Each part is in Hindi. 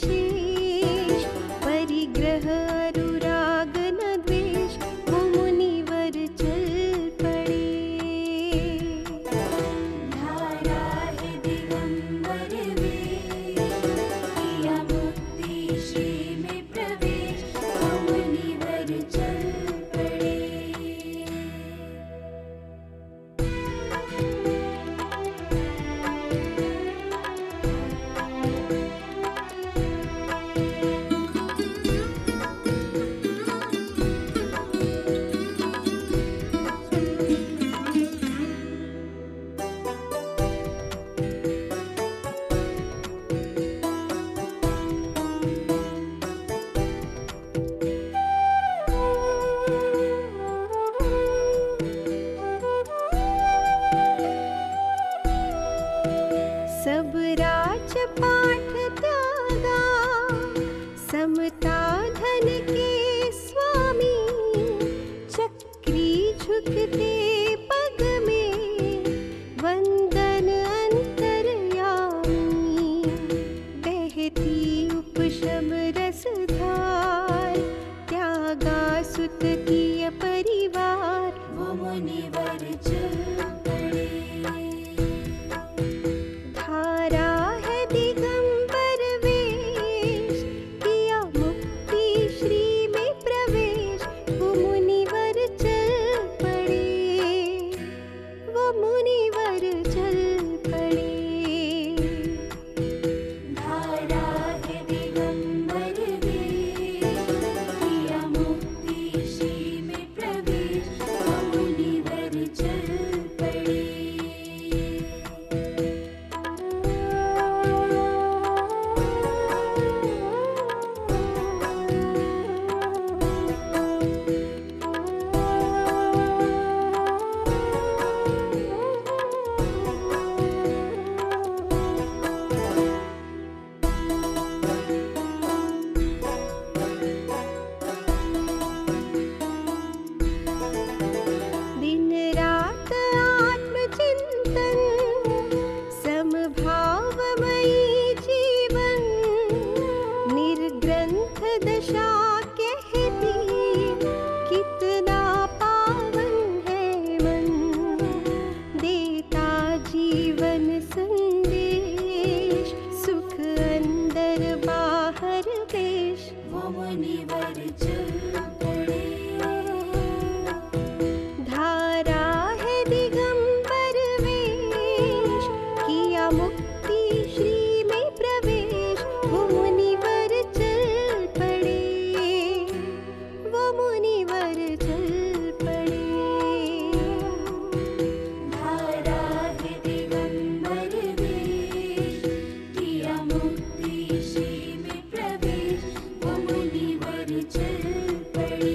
शेष, परिग्रह अनुराग न द्वेष, वो मुनिवर चल पड़े। धारा है दिगंबर वेश, किया मुक्ति श्री में प्रवेश, वो मुनिवर चल पड़े। सब राजपाट त्यागा, समता धन के स्वामी, चक्री झुकते पग में, वंदन अंतर्यामी। बहती उपशम रसधार, त्यागा सुत किय परिवार, वो मुनिवर चल पड़े। धारा है दिगंबर वेश, किया मुक्ति श्री में प्रवेश, वो मुनिवर चल पड़े, वो मुनिवर चल पड़े। धारा है दिगंबर वेश, किया मुक्ति श्री में प्रवेश, वो मुनिवर चल पड़े। दिन रात आत्मचिंतन, समभावमयी जीवन, निर्ग्रंथ दशा कहती, कितना पावन है मन, देता जीवन संदेश, सुख अंदर बाहर पेश, वो मुनिवर चल पड़े। धारा है दिगंबर वेश, किया मुक्ति श्री में प्रवेश, वो मुनिवर चल पड़े, वो मुनिवर चल पड़े। धारा है दिगंबर वेश, किया मुक्ति श्री में प्रवेश, वो मुनिवर चल पड़े।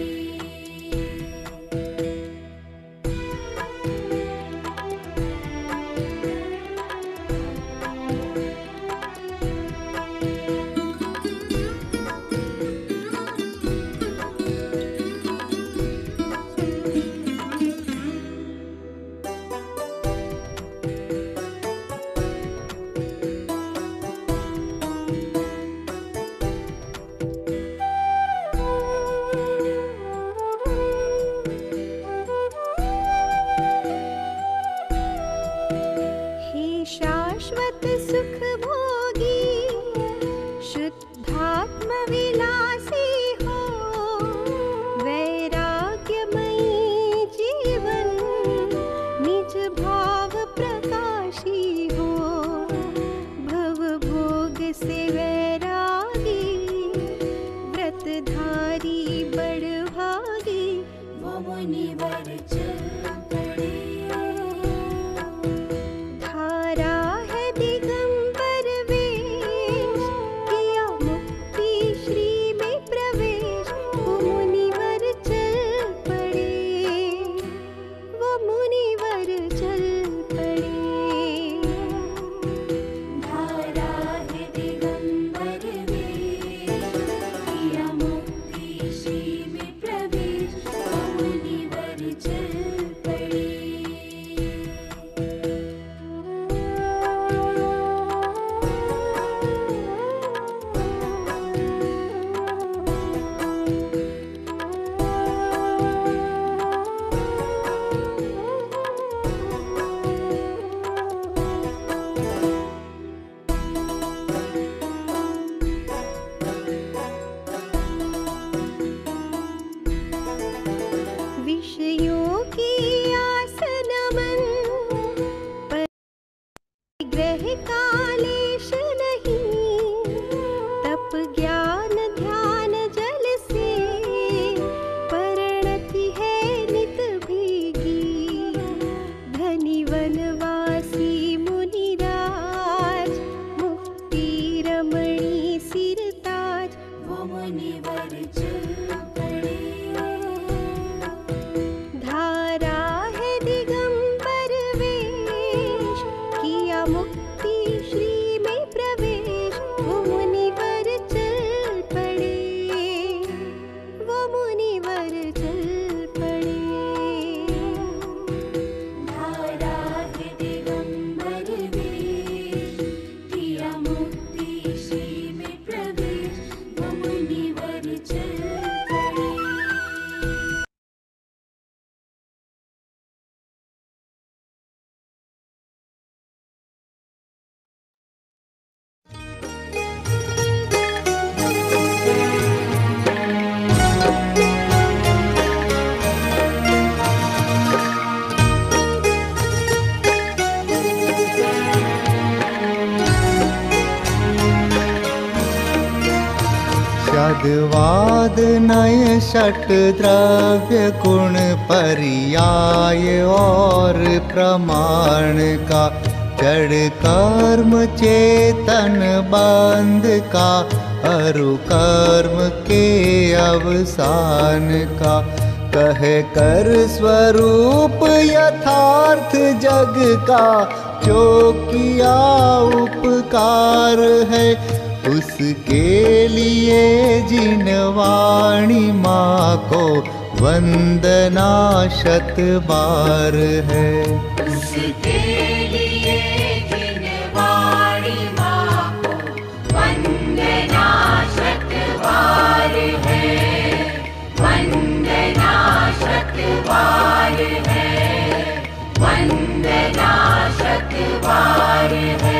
हे शाश्वत सुख भोगी, शुद्धात्म विलासी हो, वैराग्यमयी जीवन, निज भाव प्रकाशी हो, भव भोग से वैरागी, व्रतधारी बड़भागी, वो मुनिवर चल पड़े। धारा है दिगंबर वेश, किया मुक्ति श्री में प्रवेश, वो मुनिवर चल पड़े, वो मुनिवर चल पड़े। धारा है दिगंबर वेश, किया मुक्ति श्री में प्रवेश, वो मुनिवर चल पड़े। शब्दवाद नय षट द्रव्य गुण पर्याय और प्रमाण का, जड़ कर्म चेतन बंध का, अरु कर्म के अवसान का। कहे कर स्वरूप यथार्थ जग का, जो किया उपकार है, उसके लिए जिन वाणी माँ को वंदना शत बार है। उसके लिए जिन वाणी माँ को वंदना शत बार है, वंदना शत बार है, वंदना शत बार है।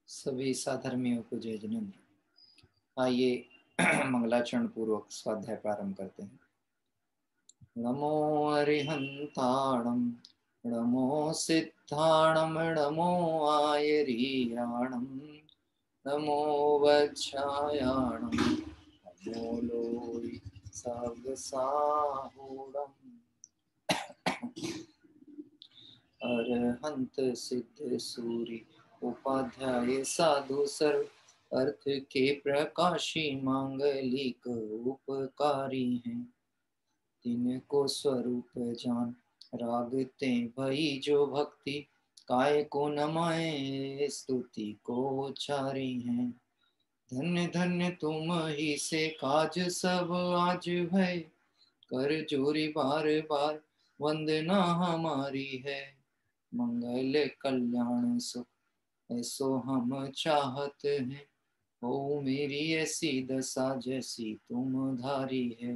सभी साधर्मियों को जय जिनेन्द्र। आइए मंगलाचरण पूर्वक स्वाध्याय प्रारंभ करते हैं। नमो अरिहंताणम, नमो सिद्धाणम, नमो आयरीयाणम, नमो वज्रायाणम, नमो लोई सागसाहूणम। अरहंत सिद्ध सूरी उपाध्याय साधु सर्व, अर्थ के प्रकाशी मांगलिक उपकारी हैं। तिनको स्वरूप जान रागते भई जो भक्ति, काय को नमाए स्तुति को उचारी हैं। धन्य धन्य तुम ही से काज सब आज भय, कर जोरी बार बार वंदना हमारी है। मंगल कल्याण सुख ऐसो हम चाहत हैं, हो मेरी ऐसी दशा जैसी तुम धारी है।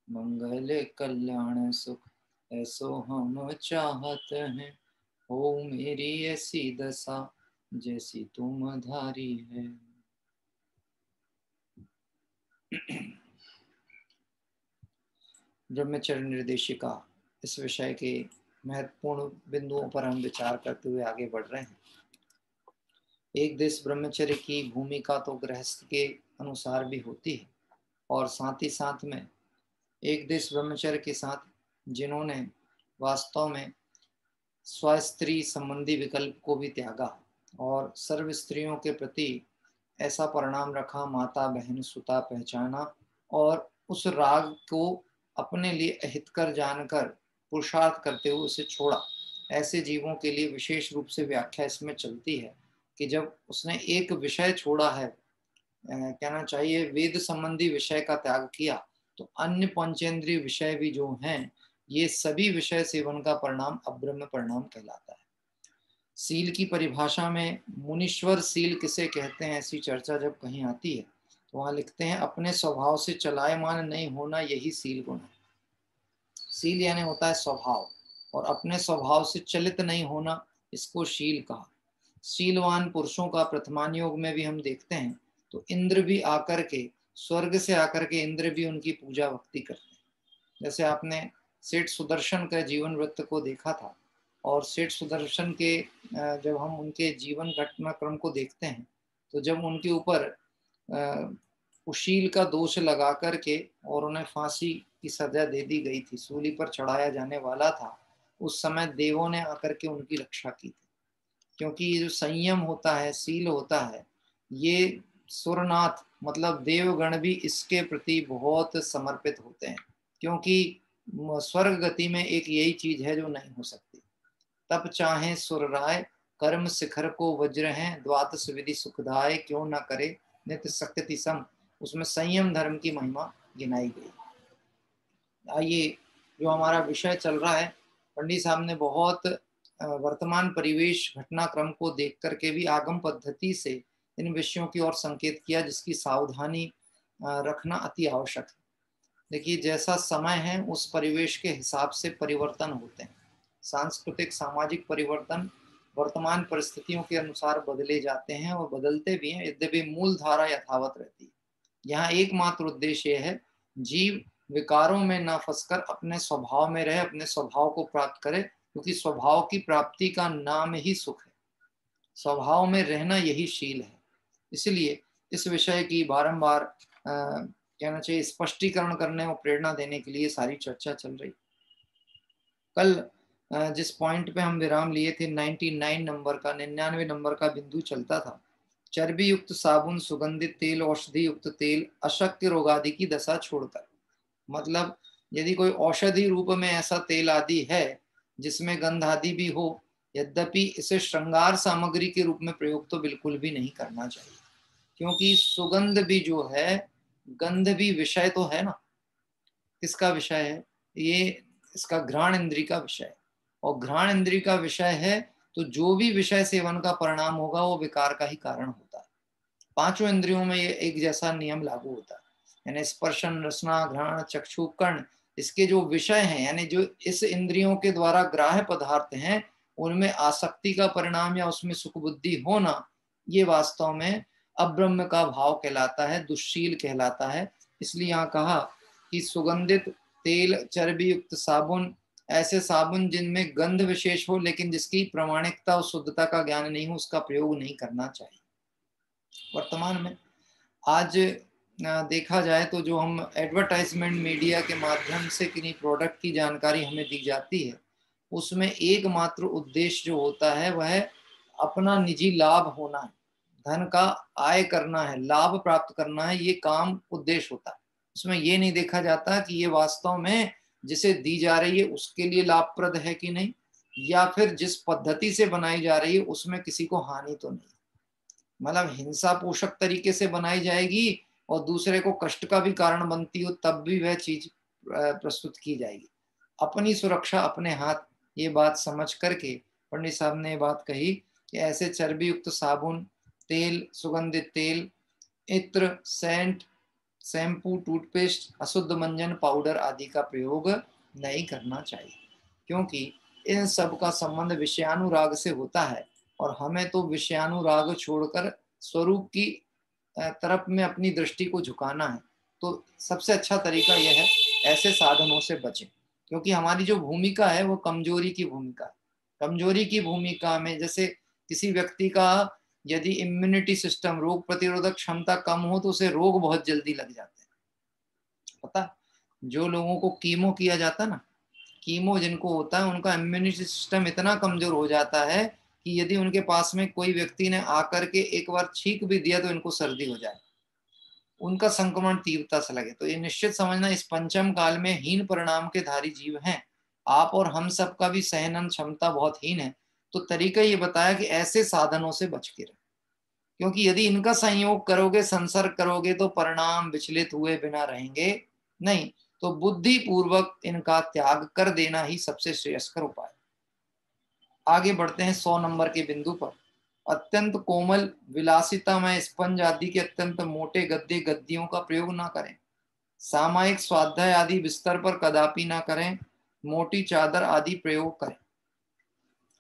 मंगल कल्याण सुख ऐसो हम चाहत हैं, हो मेरी ऐसी दशा जैसी तुम धारी है। ब्रह्मचर्य निर्देशिका इस विषय के महत्वपूर्ण बिंदुओं पर हम विचार करते हुए आगे बढ़ रहे हैं। एक देश ब्रह्मचर्य की भूमिका तो गृहस्थ के अनुसार भी होती है, और साथ ही साथ में एक देश ब्रह्मचर्य के साथ जिन्होंने वास्तव में स्वस्त्री संबंधी विकल्प को भी त्यागा और सर्व स्त्रियों के प्रति ऐसा परिणाम रखा, माता बहन सुता पहचाना, और उस राग को अपने लिए अहितकर जानकर पुरुषार्थ करते हुए उसे छोड़ा। ऐसे जीवों के लिए विशेष रूप से व्याख्या इसमें चलती है कि जब उसने एक विषय छोड़ा है, कहना चाहिए वेद संबंधी विषय का त्याग किया, तो अन्य पंचेंद्रिय विषय भी जो हैं, ये सभी विषय सेवन का परिणाम अब्रह्म परिणाम कहलाता है। सील की परिभाषा में मुनीश्वर सील किसे कहते हैं, ऐसी चर्चा जब कहीं आती है तो वहां लिखते हैं अपने स्वभाव से चलायमान नहीं होना, यही सील गुण है। सील यानी होता है स्वभाव, और अपने स्वभाव से चलित नहीं होना, इसको शील कहा। शीलवान पुरुषों का प्रथमान योग में भी हम देखते हैं तो इंद्र भी आकर के, स्वर्ग से आकर के इंद्र भी उनकी पूजा भक्ति करते हैं। जैसे आपने सेठ सुदर्शन का जीवन वृत्त को देखा था, और सेठ सुदर्शन के जब हम उनके जीवन घटनाक्रम को देखते हैं तो जब उनके ऊपर कुशील का दोष लगा करके और उन्हें फांसी की सजा दे दी गई थी, सूली पर चढ़ाया जाने वाला था, उस समय देवों ने आकर के उनकी रक्षा की थी। क्योंकि ये जो संयम होता है, सील होता है, ये सुरनाथ मतलब देवगण भी इसके प्रति बहुत समर्पित होते हैं, क्योंकि स्वर्ग गति में एक यही चीज है जो नहीं हो सकती। तब चाहे सुर राय कर्म शिखर को वज्र हैं, द्वादश विधि सुखदाय क्यों न करे नित्य शक्ति सम, उसमें संयम धर्म की महिमा गिनाई गई। आइए, जो हमारा विषय चल रहा है, पंडित साहब ने बहुत वर्तमान परिवेश घटनाक्रम को देख करके भी आगम पद्धति से इन विषयों की ओर संकेत किया, जिसकी सावधानी रखना अति आवश्यक है। देखिए, जैसा समय है उस परिवेश के हिसाब से परिवर्तन होते हैं। सांस्कृतिक सामाजिक परिवर्तन वर्तमान परिस्थितियों के अनुसार बदले जाते हैं और बदलते भी हैं, यद्यपि मूल धारा यथावत रहती है। यहाँ एकमात्र उद्देश्य है जीव विकारों में न फंसकर अपने स्वभाव में रहे, अपने स्वभाव को प्राप्त करे, क्योंकि स्वभाव की प्राप्ति का नाम ही सुख है। स्वभाव में रहना यही शील है। इसलिए इस विषय की बारंबार कहना चाहिए स्पष्टीकरण करने और प्रेरणा देने के लिए सारी चर्चा चल रही। कल जिस पॉइंट पे हम विराम लिए थे 99 नंबर का, 99 नंबर का बिंदु चलता था, चर्बी युक्त साबुन, सुगंधित तेल, औषधि युक्त तेल, अशक्य रोग आदि की दशा छोड़कर। मतलब यदि कोई औषधि रूप में ऐसा तेल आदि है जिसमें गंध आदि भी हो, यद्यपि इसे श्रृंगार सामग्री के रूप में प्रयोग तो बिल्कुल भी नहीं करना चाहिए, क्योंकि सुगंध भी जो है, गंध भी विषय तो है ना। किसका विषय है? ये इसका घ्राण इंद्री का विषय है, और घ्राण इंद्री का विषय है तो जो भी विषय सेवन का परिणाम होगा वो विकार का ही कारण होता है। पांचों इंद्रियों में ये एक जैसा नियम लागू होता है, यानी स्पर्शन, रसना, घ्राण, चक्षु, कर्ण, इसके जो विषय हैं, यानी जो इस इंद्रियों के द्वारा ग्राह्य पदार्थ हैं, उनमें आसक्ति का परिणाम या उसमें सुख बुद्धि होना, ये वास्तव में अब्रह्म का भाव कहलाता है, दुश्शील कहलाता है। इसलिए यहाँ कहा कि सुगंधित तेल, चर्बी युक्त साबुन, ऐसे साबुन जिनमें गंध विशेष हो लेकिन जिसकी प्रामाणिकता और शुद्धता का ज्ञान नहीं हो, उसका प्रयोग नहीं करना चाहिए। वर्तमान में आज देखा जाए तो जो हम एडवर्टाइजमेंट मीडिया के माध्यम से किन्हीं प्रोडक्ट की जानकारी हमें दी जाती है, उसमें एकमात्र उद्देश्य जो होता है वह अपना निजी लाभ होना है, धन का आय करना है, लाभ प्राप्त करना है, ये काम उद्देश्य होता है। उसमें ये नहीं देखा जाता कि ये वास्तव में जिसे दी जा रही है उसके लिए लाभप्रद है कि नहीं, या फिर जिस पद्धति से बनाई जा रही है उसमें किसी को हानि तो नहीं। मतलब हिंसा पोषक तरीके से बनाई जाएगी और दूसरे को कष्ट का भी कारण बनती हो, तब भी वह चीज प्रस्तुत की जाएगी। अपनी सुरक्षा अपने हाथ, ये बात समझ करके पंडित साहब ने बात कही कि ऐसे चर्बी युक्त साबुन, तेल, सुगंधित तेल, इत्र, सेंट, शैम्पू, टूथपेस्ट, अशुद्ध मंजन, पाउडर आदि का प्रयोग नहीं करना चाहिए, क्योंकि इन सब का संबंध विषयानुराग से होता है, और हमें तो विषयानुराग छोड़कर स्वरूप की तरफ में अपनी दृष्टि को झुकाना है। तो सबसे अच्छा तरीका यह है ऐसे साधनों से बचें, क्योंकि हमारी जो भूमिका है वो कमजोरी की भूमिका है। कमजोरी की भूमिका में जैसे किसी व्यक्ति का यदि इम्यूनिटी सिस्टम, रोग प्रतिरोधक क्षमता कम हो तो उसे रोग बहुत जल्दी लग जाते हैं। पता, जो लोगों को कीमो किया जाता ना, कीमो जिनको होता है, उनका इम्यूनिटी सिस्टम इतना कमजोर हो जाता है कि यदि उनके पास में कोई व्यक्ति ने आकर के एक बार छींक भी दिया तो इनको सर्दी हो जाए, उनका संक्रमण तीव्रता से लगे। तो ये निश्चित समझना, इस पंचम काल में हीन परिणाम के धारी जीव हैं। आप और हम सब का भी सहन क्षमता बहुत हीन है। तो तरीका ये बताया कि ऐसे साधनों से बच के रहे, क्योंकि यदि इनका संयोग करोगे, संसर्ग करोगे, तो परिणाम विचलित हुए बिना रहेंगे नहीं। तो बुद्धि पूर्वक इनका त्याग कर देना ही सबसे श्रेयस्कर उपाय। आगे बढ़ते हैं 100 नंबर के बिंदु पर। अत्यंत कोमल, विलासिता में स्पंज आदि के अत्यंत मोटे गद्दे गद्दियों का प्रयोग ना करें। सामायिक स्वाध्याय आदि बिस्तर पर कदापि ना करें। मोटी चादर आदि प्रयोग करें।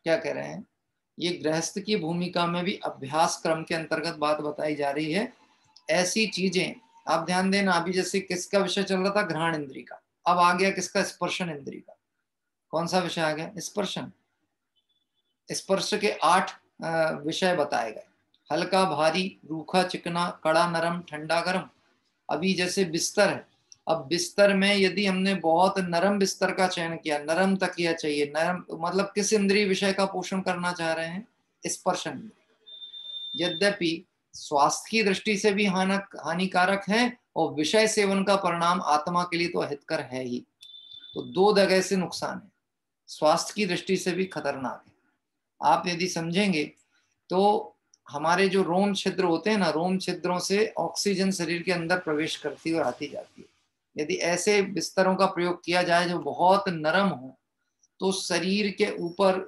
क्या कह रहे हैं? ये गृहस्थ की भूमिका में भी अभ्यास क्रम के अंतर्गत बात बताई जा रही है। ऐसी चीजें आप ध्यान देना। अभी जैसे किसका विषय चल रहा था? घ्राण इंद्री का। अब आ गया किसका? स्पर्शन इंद्री का। कौन सा विषय आ गया? स्पर्शन। स्पर्श के 8 विषय बताए गए। हल्का, भारी, रूखा, चिकना, कड़ा, नरम, ठंडा, गर्म। अभी जैसे बिस्तर है, अब बिस्तर में यदि हमने बहुत नरम बिस्तर का चयन किया, नरम तकिया चाहिए, नरम मतलब किस इंद्रिय विषय का पोषण करना चाह रहे हैं? स्पर्शन। यद्यपि स्वास्थ्य की दृष्टि से भी हानिकारक है और विषय सेवन का परिणाम आत्मा के लिए तो अहितकर है ही। तो 2 जगह से नुकसान है, स्वास्थ्य की दृष्टि से भी खतरनाक है। आप यदि समझेंगे तो हमारे जो रोम छिद्र होते हैं ना, रोम छिद्रों से ऑक्सीजन शरीर के अंदर प्रवेश करती है और आती जाती है। यदि ऐसे बिस्तरों का प्रयोग किया जाए जो बहुत नरम हो, तो शरीर के ऊपर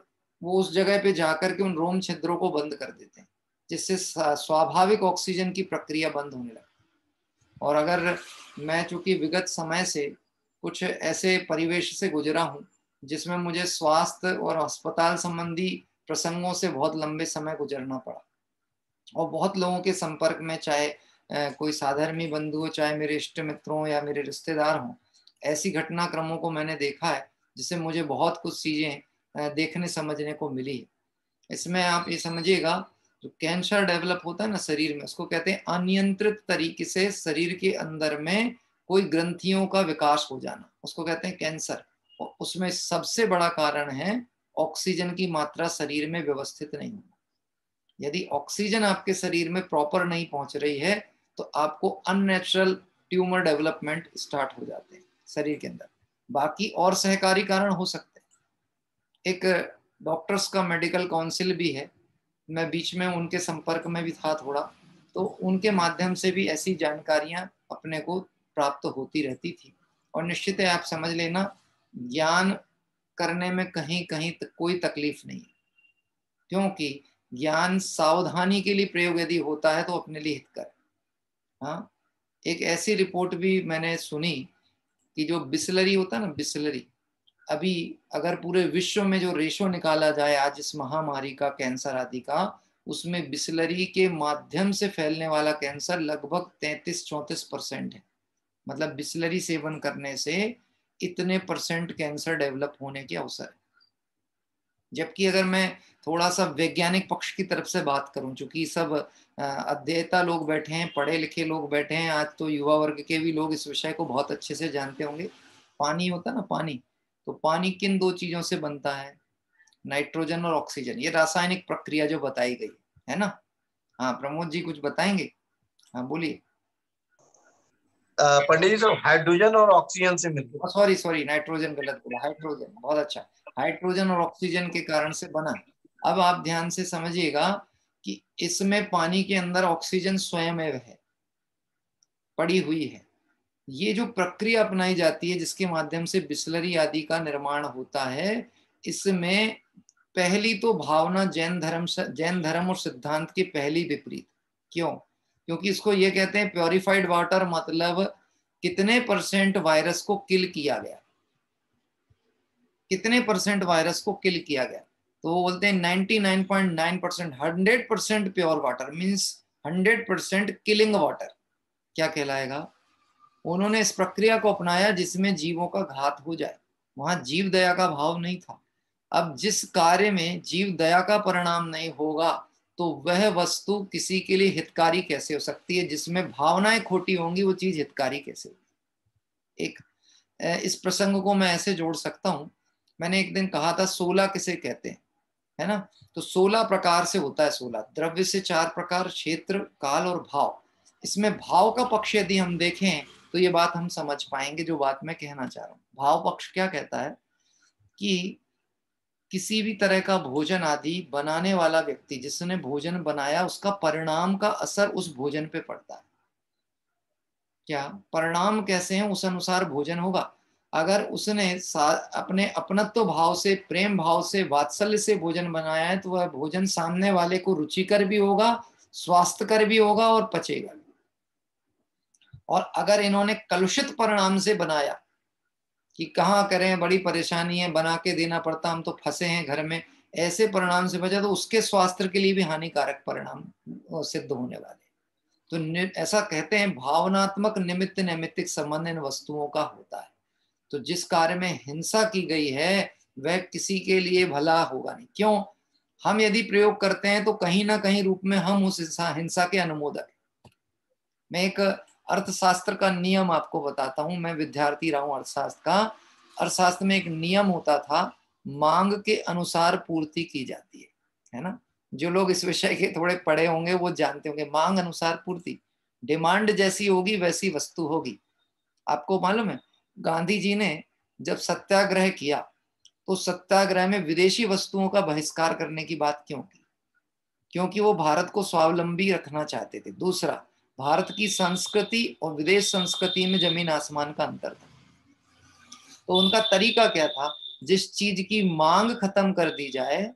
वो उस जगह पे जाकर के उन रोम छिद्रों को बंद कर देते हैं, जिससे स्वाभाविक ऑक्सीजन की प्रक्रिया बंद होने लगती। और अगर मैं चूंकि विगत समय से कुछ ऐसे परिवेश से गुजरा हूँ जिसमें मुझे स्वास्थ्य और अस्पताल संबंधी प्रसंगों से बहुत लंबे समय गुजरना पड़ा, और बहुत लोगों के संपर्क में, चाहे कोई साधर्मी बंधु हो, चाहे मेरे इष्ट मित्र हों या मेरे रिश्तेदार हों, ऐसी घटनाक्रमों को मैंने देखा है जिससे मुझे बहुत कुछ चीजें देखने समझने को मिली है। इसमें आप ये समझिएगा, जो कैंसर डेवलप होता है ना शरीर में, उसको कहते हैं अनियंत्रित तरीके से शरीर के अंदर में कोई ग्रंथियों का विकास हो जाना, उसको कहते हैं कैंसर। और उसमें सबसे बड़ा कारण है ऑक्सीजन की मात्रा शरीर में व्यवस्थित नहीं होना। यदि ऑक्सीजन आपके शरीर में प्रॉपर नहीं पहुंच रही है तो आपको अननेचुरल ट्यूमर डेवलपमेंट स्टार्ट हो जाते हैं शरीर के अंदर। बाकी और सहकारी कारण हो सकते हैं। एक डॉक्टर्स का मेडिकल काउंसिल भी है, मैं बीच में उनके संपर्क में भी था थोड़ा, तो उनके माध्यम से भी ऐसी जानकारियां अपने को प्राप्त होती रहती थी। और निश्चित है, आप समझ लेना, ज्ञान करने में कहीं कहीं कोई तकलीफ नहीं है, क्योंकि ज्ञान सावधानी के लिए प्रयोग यदि होता है तो अपने लिए हितकर। हाँ, एक ऐसी रिपोर्ट भी मैंने सुनी कि जो बिस्लरी होता है ना, बिस्लरी, अभी अगर पूरे विश्व में जो रेशो निकाला जाए आज इस महामारी का, कैंसर आदि का, उसमें बिस्लरी के माध्यम से फैलने वाला कैंसर लगभग 33-34% है। मतलब बिस्लरी सेवन करने से इतने परसेंट कैंसर डेवलप होने के अवसर है। जबकि अगर मैं थोड़ा सा वैज्ञानिक पक्ष की तरफ से बात करूं, चूंकि सब अध्येता लोग बैठे हैं, पढ़े लिखे लोग बैठे हैं, आज तो युवा वर्ग के भी लोग इस विषय को बहुत अच्छे से जानते होंगे। पानी होता है ना, पानी, तो पानी किन दो चीजों से बनता है? नाइट्रोजन और ऑक्सीजन। ये रासायनिक प्रक्रिया जो बताई गई है ना। हाँ, प्रमोद जी कुछ बताएंगे? हाँ बोलिए। पंडित जी, सब हाइड्रोजन और ऑक्सीजन से मिलकर। सॉरी, नाइट्रोजन गलत बोला, हाइड्रोजन। बहुत अच्छा, हाइड्रोजन और ऑक्सीजन के कारण से बना। अब आप ध्यान से समझिएगा कि इसमें पानी के अंदर ऑक्सीजन स्वयं है, पड़ी हुई है। ये जो प्रक्रिया अपनाई जाती है जिसके माध्यम से बिस्लरी आदि का निर्माण होता है, इसमें पहली तो भावना जैन धर्म और सिद्धांत के पहली विपरीत। क्यों? क्योंकि इसको ये कहते हैं प्योरिफाइड वाटर, मतलब कितने परसेंट वायरस को किल किया गया, कितने परसेंट वायरस को किल किया गया। तो वो बोलते हैं 99.9%, 100% pure water means 100% killing water. क्या कहलाएगा? उन्होंने इस प्रक्रिया को अपनाया जिसमें जीवों का घात हो जाए। वहां जीव दया का भाव नहीं था। अब जिस कार्य में जीव दया का परिणाम नहीं होगा तो वह वस्तु किसी के लिए हितकारी कैसे हो सकती है? जिसमें भावनाएं खोटी होंगी वो चीज हितकारी कैसे होगी? एक इस प्रसंग को मैं ऐसे जोड़ सकता हूं, मैंने एक दिन कहा था 16 किसे कहते हैं, है ना? तो 16 प्रकार से होता है। 16 द्रव्य से 4 प्रकार, क्षेत्र, काल और भाव। इसमें भाव का पक्ष यदि हम देखें तो ये बात हम समझ पाएंगे जो बात मैं कहना चाह रहा हूँ। भाव पक्ष क्या कहता है कि किसी भी तरह का भोजन आदि बनाने वाला व्यक्ति, जिसने भोजन बनाया, उसका परिणाम का असर उस भोजन पे पड़ता है। क्या परिणाम कैसे हैं, उस अनुसार भोजन होगा। अगर उसने अपने अपनत्व भाव से, प्रेम भाव से, वात्सल्य से भोजन बनाया है तो वह भोजन सामने वाले को रुचिकर भी होगा, स्वास्थ्यकर भी होगा और पचेगा भी। और अगर इन्होंने कलुषित परिणाम से बनाया कि कहाँ करें, बड़ी परेशानी है, बना के देना पड़ता, हम तो फंसे हैं घर में, ऐसे परिणाम से बचा तो उसके स्वास्थ्य के लिए भी हानिकारक परिणाम सिद्ध होने वाले। तो ऐसा कहते हैं भावनात्मक निमित्त नैमित्तिक संबंध इन वस्तुओं का होता है। तो जिस कार्य में हिंसा की गई है वह किसी के लिए भला होगा नहीं। क्यों? हम यदि प्रयोग करते हैं तो कहीं ना कहीं रूप में हम उस हिंसा के अनुमोदक हैं। मैं एक अर्थशास्त्र का नियम आपको बताता हूं, मैं विद्यार्थी रहा हूं अर्थशास्त्र का। अर्थशास्त्र में एक नियम होता था, मांग के अनुसार पूर्ति की जाती है ना? जो लोग इस विषय के थोड़े पढ़े होंगे वो जानते होंगे, मांग अनुसार पूर्ति। डिमांड जैसी होगी वैसी वस्तु होगी। आपको मालूम है गांधी जी ने जब सत्याग्रह किया तो सत्याग्रह में विदेशी वस्तुओं का बहिष्कार करने की बात क्यों की? क्योंकि वो भारत को स्वावलंबी रखना चाहते थे। दूसरा, भारत की संस्कृति और विदेश संस्कृति में जमीन आसमान का अंतर था। तो उनका तरीका क्या था? जिस चीज की मांग खत्म कर दी जाए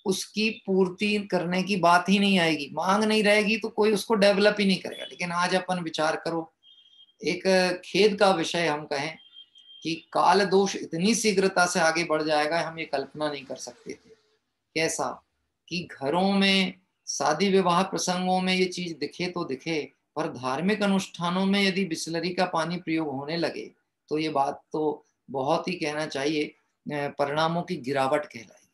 उसकी पूर्ति करने की बात ही नहीं आएगी। मांग नहीं रहेगी तो कोई उसको डेवलप ही नहीं करेगा। लेकिन आज अपन विचार करो, एक खेद का विषय हम कहें कि काल दोष इतनी शीघ्रता से आगे बढ़ जाएगा, हम ये कल्पना नहीं कर सकते थे। कैसा कि घरों में शादी विवाह प्रसंगों में ये चीज दिखे तो दिखे, पर धार्मिक अनुष्ठानों में यदि बिसलरी का पानी प्रयोग होने लगे तो ये बात तो बहुत ही कहना चाहिए परिणामों की गिरावट कहलाएगी।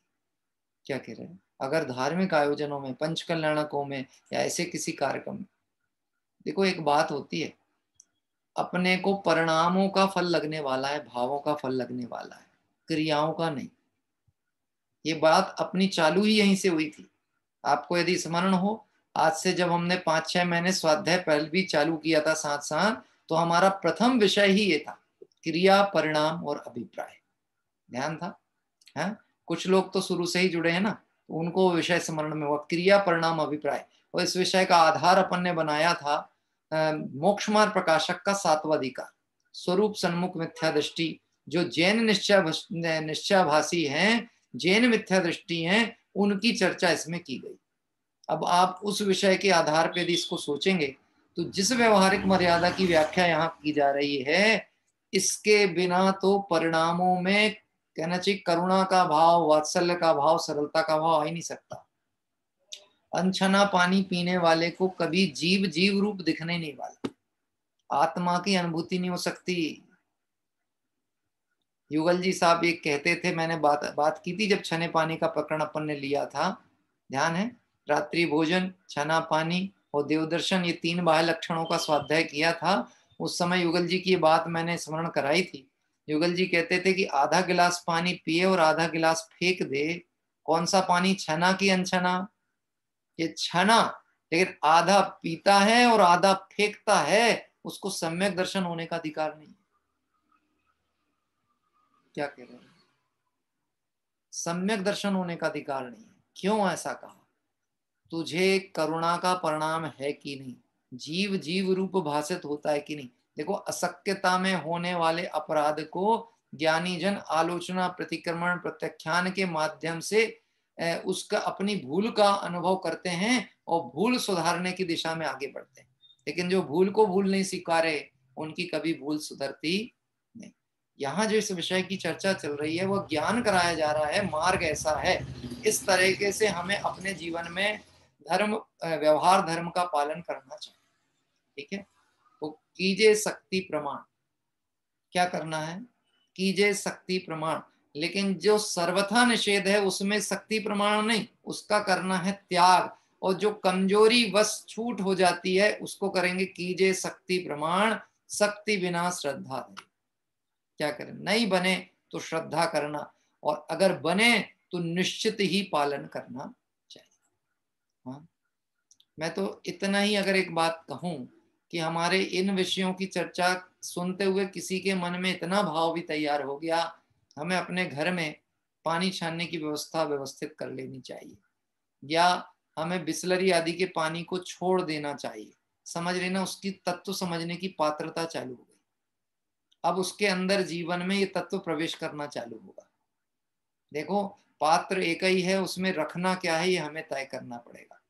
क्या कह रहे हैं? अगर धार्मिक आयोजनों में, पंच कल्याणकों में या ऐसे किसी कार्यक्रम में, देखो एक बात होती है, अपने को परिणामों का फल लगने वाला है, भावों का फल लगने वाला है, क्रियाओं का नहीं। ये बात अपनी चालू ही यहीं से हुई थी। आपको यदि स्मरण हो, आज से जब हमने 5-6 महीने स्वाध्याय पहले भी चालू किया था साथ साथ, तो हमारा प्रथम विषय ही ये था, क्रिया, परिणाम और अभिप्राय। ध्यान था? है? कुछ लोग तो शुरू से ही जुड़े हैं ना, तो उनको विषय स्मरण में हुआ, क्रिया, परिणाम, अभिप्राय। और इस विषय का आधार अपन ने बनाया था मोक्ष मार्ग प्रकाशक का 7वां अधिकार, स्वरूप सन्मुख मिथ्या दृष्टि। जो जैन निश्चयाभासी हैं, जैन मिथ्या दृष्टि हैं, उनकी चर्चा इसमें की गई। अब आप उस विषय के आधार पर यदि इसको सोचेंगे तो जिस व्यवहारिक मर्यादा की व्याख्या यहाँ की जा रही है, इसके बिना तो परिणामों में कहना चाहिए करुणा का भाव, वात्सल्य का भाव, सरलता का भाव आ ही नहीं सकता। अनछना पानी पीने वाले को कभी जीव जीव रूप दिखने नहीं वाला, आत्मा की अनुभूति नहीं हो सकती। युगल जी साहब एक कहते थे, मैंने बात की थी जब छने पानी का प्रकरण अपन ने लिया था, ध्यान है? रात्रि भोजन, छना पानी और देवदर्शन, ये 3 बाह्य लक्षणों का स्वाध्याय किया था। उस समय युगल जी की ये बात मैंने स्मरण कराई थी। युगल जी कहते थे कि आधा गिलास पानी पिए और आधा गिलास फेंक दे, कौन सा पानी, छना की अनछना? ये छना, लेकिन आधा पीता है और आधा फेंकता है, उसको सम्यक दर्शन होने का अधिकार नहीं। क्या कह रहे हैं? सम्यक दर्शन होने का अधिकार नहीं है। क्यों ऐसा कहा? तुझे करुणा का परिणाम है कि नहीं, जीव जीव रूप भाषित होता है कि नहीं। देखो, असक्यता में होने वाले अपराध को ज्ञानी जन आलोचना, प्रतिक्रमण, प्रत्याख्यान के माध्यम से उसका अपनी भूल का अनुभव करते हैं और भूल सुधारने की दिशा में आगे बढ़ते हैं। लेकिन जो भूल को भूल नहीं स्वीकारे, उनकी कभी भूल सुधरती नहीं। यहाँ जो इस विषय की चर्चा चल रही है वो ज्ञान कराया जा रहा है, मार्ग ऐसा है। इस तरीके से हमें अपने जीवन में धर्म, व्यवहार धर्म का पालन करना चाहिए। ठीक है? तो कीजिए शक्ति प्रमाण, क्या करना है? कीजिए शक्ति प्रमाण। लेकिन जो सर्वथा निषेध है उसमें शक्ति प्रमाण नहीं, उसका करना है त्याग। और जो कमजोरी वश छूट हो जाती है उसको करेंगे कीजिए शक्ति प्रमाण। शक्ति बिना श्रद्धा नहीं। क्या करें? नहीं बने तो श्रद्धा करना, और अगर बने तो निश्चित ही पालन करना चाहिए। हाँ, मैं तो इतना ही अगर एक बात कहूं कि हमारे इन विषयों की चर्चा सुनते हुए किसी के मन में इतना भाव भी तैयार हो गया, हमें अपने घर में पानी छानने की व्यवस्था व्यवस्थित कर लेनी चाहिए, या हमें बिसलरी आदि के पानी को छोड़ देना चाहिए। समझ लेना, उसकी तत्व समझने की पात्रता चालू हो गई। अब उसके अंदर जीवन में ये तत्व प्रवेश करना चालू होगा। देखो, पात्र एक ही है, उसमें रखना क्या है ये हमें तय करना पड़ेगा।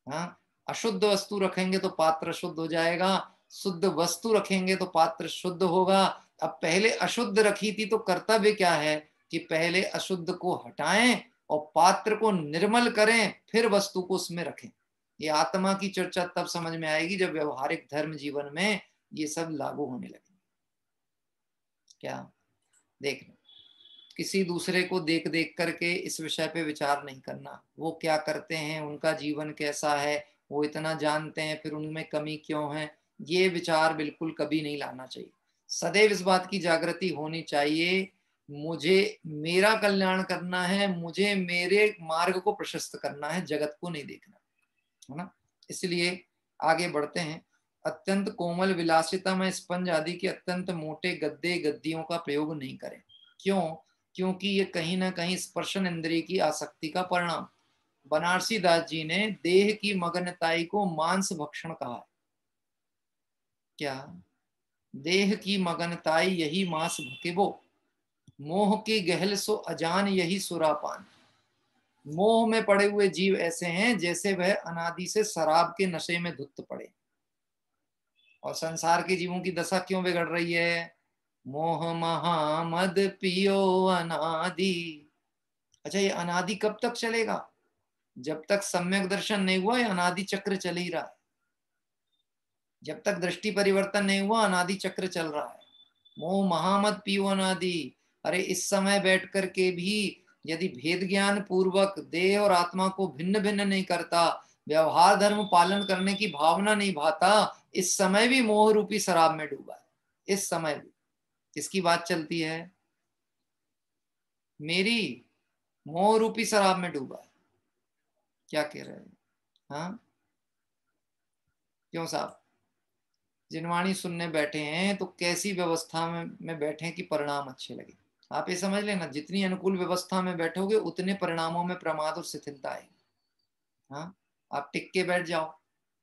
हाँ, अशुद्ध वस्तु रखेंगे तो पात्र शुद्ध हो जाएगा, शुद्ध वस्तु रखेंगे तो पात्र शुद्ध होगा। अब पहले अशुद्ध रखी थी तो कर्तव्य क्या है कि पहले अशुद्ध को हटाएं और पात्र को निर्मल करें, फिर वस्तु को उसमें रखें। ये आत्मा की चर्चा तब समझ में आएगी जब व्यवहारिक धर्म जीवन में ये सब लागू होने लगे। क्या देखना, किसी दूसरे को देख देख करके इस विषय पे विचार नहीं करना, वो क्या करते हैं, उनका जीवन कैसा है, वो इतना जानते हैं, फिर उनमें कमी क्यों है, ये विचार बिल्कुल कभी नहीं लाना चाहिए। सदैव इस बात की जागृति होनी चाहिए, मुझे मेरा कल्याण करना है, मुझे मेरे मार्ग को प्रशस्त करना है, जगत को नहीं देखना है ना। इसलिए आगे बढ़ते हैं। अत्यंत कोमल विलासिता में स्पंज आदि के अत्यंत मोटे गद्दे गद्दियों का प्रयोग नहीं करें। क्यों? क्योंकि ये कहीं ना कहीं स्पर्शन इंद्रिय की आसक्ति का परिणाम। बनारसी दास जी ने देह की मगनताई को मांस भक्षण कहा है। क्या? देह की मगनताई यही मांस भकेबो, मोह की गहल सो अजान यही सुरापान। मोह में पड़े हुए जीव ऐसे हैं जैसे वह अनादि से शराब के नशे में धुत पड़े। और संसार के जीवों की दशा क्यों बिगड़ रही है? मोह महामद पियो अनादि। अच्छा, ये अनादि कब तक चलेगा? जब तक सम्यक दर्शन नहीं हुआ, ये अनादि चक्र चल ही रहा है। जब तक दृष्टि परिवर्तन नहीं हुआ अनादि चक्र चल रहा है। मोह महामत पियो अनादि। अरे इस समय बैठ करके भी यदि भेद ज्ञान पूर्वक देह और आत्मा को भिन्न भिन्न नहीं करता, व्यवहार धर्म पालन करने की भावना नहीं भाता, इस समय भी मोह रूपी शराब में डूबा है। इस समय भी किसकी बात चलती है? मेरी। मोह रूपी शराब में डूबा है। क्या कह रहे हैं? हाँ क्यों साहब? जिनवाणी सुनने बैठे हैं तो कैसी व्यवस्था में बैठे हैं कि परिणाम अच्छे लगे। आप ये समझ लेना, जितनी अनुकूल व्यवस्था में बैठोगे उतने परिणामों में प्रमाद और शिथिलता आएगी। हाँ, आप टिक के बैठ जाओ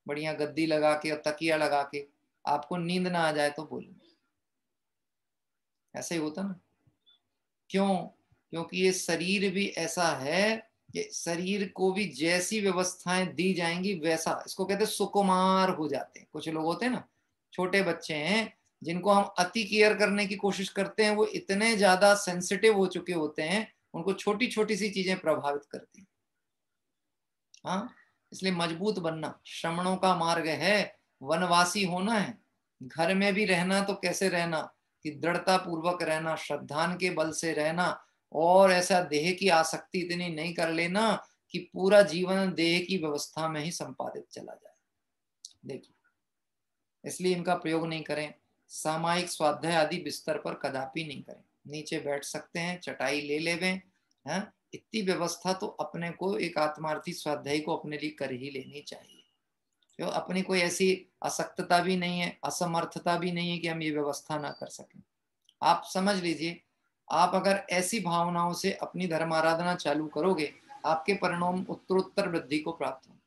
बढ़िया गद्दी लगा के और तकिया लगा के, आपको नींद ना आ जाए तो बोलो। ऐसा ही होता ना। क्यों? क्योंकि ये शरीर भी ऐसा है कि शरीर को भी जैसी व्यवस्थाएं दी जाएंगी वैसा, इसको कहते हैं सुकुमार हो जाते हैं। कुछ लोग होते हैं ना, छोटे बच्चे हैं जिनको हम अति केयर करने की कोशिश करते हैं, वो इतने ज्यादा सेंसिटिव हो चुके होते हैं, उनको छोटी छोटी सी चीजें प्रभावित करती हैं। हाँ, इसलिए मजबूत बनना श्रमणों का मार्ग है। वनवासी होना है, घर में भी रहना तो कैसे रहना कि दृढ़ता पूर्वक रहना, श्रद्धान के बल से रहना, और ऐसा देह की आसक्ति इतनी नहीं कर लेना कि पूरा जीवन देह की व्यवस्था में ही संपादित चला जाए। देखिए, इसलिए इनका प्रयोग नहीं करें। सामायिक स्वाध्याय आदि बिस्तर पर कदापि नहीं करें। नीचे बैठ सकते हैं, चटाई ले लेवें, हैं, इतनी व्यवस्था तो अपने को एक आत्मार्थी स्वाध्यायी को अपने लिए कर ही लेनी चाहिए। क्यों? अपनी कोई ऐसी असक्तता भी नहीं है, असमर्थता भी नहीं है कि हम ये व्यवस्था ना कर सकें। आप समझ लीजिए, आप अगर ऐसी भावनाओं से अपनी धर्म आराधना चालू करोगे, आपके परिणाम उत्तरोत्तर वृद्धि को प्राप्त होंगे।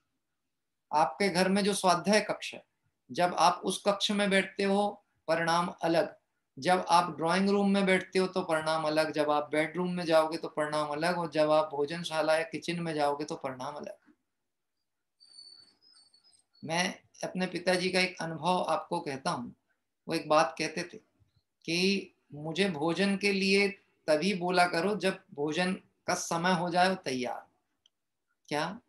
आपके घर में जो स्वाध्याय कक्ष है, जब आप उस कक्ष में बैठते हो परिणाम अलग, जब आप ड्राइंग रूम में बैठते हो तो परिणाम अलग, जब आप बेडरूम में जाओगे तो परिणाम अलग, और जब आप भोजनशाला या किचन में जाओगे तो परिणाम अलग। मैं अपने पिताजी का एक अनुभव आपको कहता हूँ। वो एक बात कहते थे कि मुझे भोजन के लिए तभी बोला करो जब भोजन का समय हो जाए तैयार। क्या?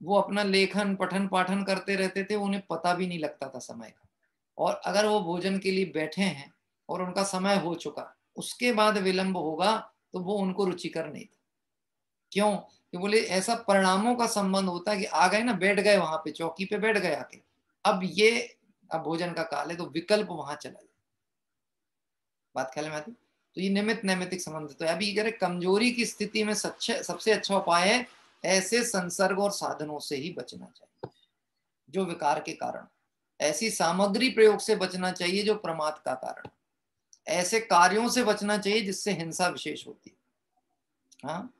वो अपना लेखन पठन पाठन करते रहते थे, उन्हें पता भी नहीं लगता था समय का। और अगर वो भोजन के लिए बैठे हैं और उनका समय हो चुका, उसके बाद विलंब होगा, तो वो उनको रुचिकर नहीं था। क्यों? कि बोले ऐसा परिणामों का संबंध होता है कि आ गए ना, बैठ गए वहां पे, चौकी पे बैठ गए आके, अब भोजन का काल है, तो विकल्प वहां चला जाए। बात ख्याल में आती? तो ये निमित्त नैमित्तिक संबंध। तो अभी अगर कमजोरी की स्थिति में सबसे अच्छा उपाय है ऐसे संसर्ग और साधनों से ही बचना चाहिए जो विकार के कारण, ऐसी सामग्री प्रयोग से बचना चाहिए जो प्रमाद का कारण, ऐसे कार्यों से बचना चाहिए जिससे हिंसा विशेष होती है। हाँ,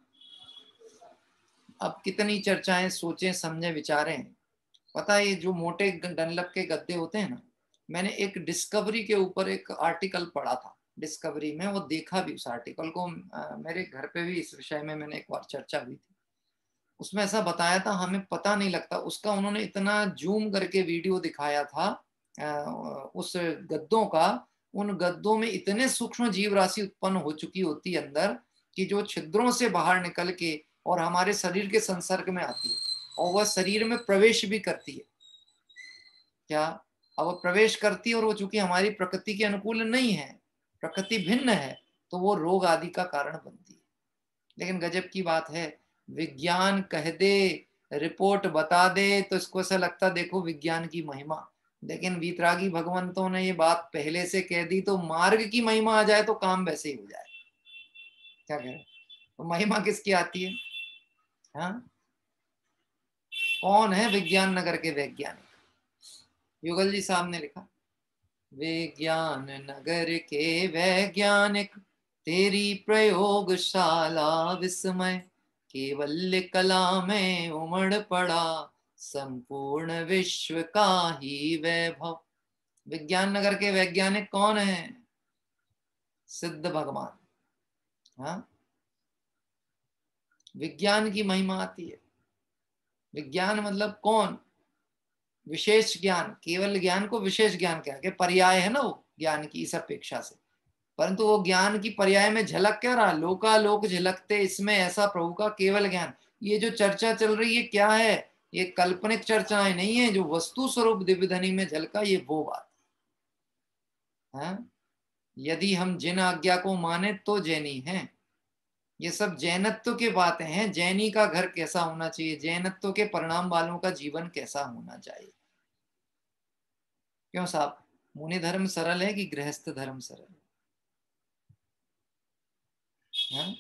अब कितनी चर्चाएं, सोचें, समझें, विचारें। पता है, ये जो मोटे डनलप के गद्दे होते हैं ना, मैंने एक डिस्कवरी के ऊपर एक आर्टिकल पढ़ा था, डिस्कवरी में, वो देखा भी उस आर्टिकल को। मेरे घर पे भी इस विषय में मैंने एक बार चर्चा हुई थी। उसमें ऐसा बताया था, हमें पता नहीं लगता उसका, उन्होंने इतना जूम करके वीडियो दिखाया था उस गद्दों का। उन गद्दों में इतने सूक्ष्म जीव राशि उत्पन्न हो चुकी होती है अंदर, कि जो छिद्रों से बाहर निकल के और हमारे शरीर के संसर्ग में आती है, और वह शरीर में प्रवेश भी करती है। क्या? अब वो प्रवेश करती है, और वो चूंकि हमारी प्रकृति के अनुकूल नहीं है, प्रकृति भिन्न है, तो वो रोग आदि का कारण बनती है। लेकिन गजब की बात है, विज्ञान कह दे, रिपोर्ट बता दे, तो इसको ऐसा लगता देखो विज्ञान की महिमा। लेकिन वीतरागी भगवंतों ने ये बात पहले से कह दी, तो मार्ग की महिमा आ जाए तो काम वैसे ही हो जाए। क्या कह रहे? तो महिमा किसकी आती है? हाँ, कौन है विज्ञान नगर के वैज्ञानिक? युगल जी साहब ने लिखा, विज्ञान नगर के वैज्ञानिक, तेरी प्रयोगशाला विस्मय, केवल कला में उमड़ पड़ा, संपूर्ण विश्व का ही वैभव। विज्ञान नगर के वैज्ञानिक कौन है? सिद्ध भगवान। हाँ, विज्ञान की महिमा आती है। विज्ञान मतलब कौन? विशेष ज्ञान। केवल ज्ञान को विशेष ज्ञान कहा कि पर्याय है ना वो ज्ञान की इस अपेक्षा से, परंतु वो ज्ञान की पर्याय में झलक क्या रहा? लोकालोक झलकते इसमें ऐसा प्रभु का केवल ज्ञान। ये जो चर्चा चल रही है क्या है? ये काल्पनिक चर्चाएं नहीं है, जो वस्तु स्वरूप दिव्य धनी में झलका ये वो बात है। यदि हम जिन आज्ञा को माने तो जैनी हैं। ये सब जैनत्व के बातें हैं। जैनी का घर कैसा होना चाहिए, जैनत्व के परिणाम वालों का जीवन कैसा होना चाहिए। क्यों साहब, मुनि धर्म सरल है कि गृहस्थ धर्म सरल है?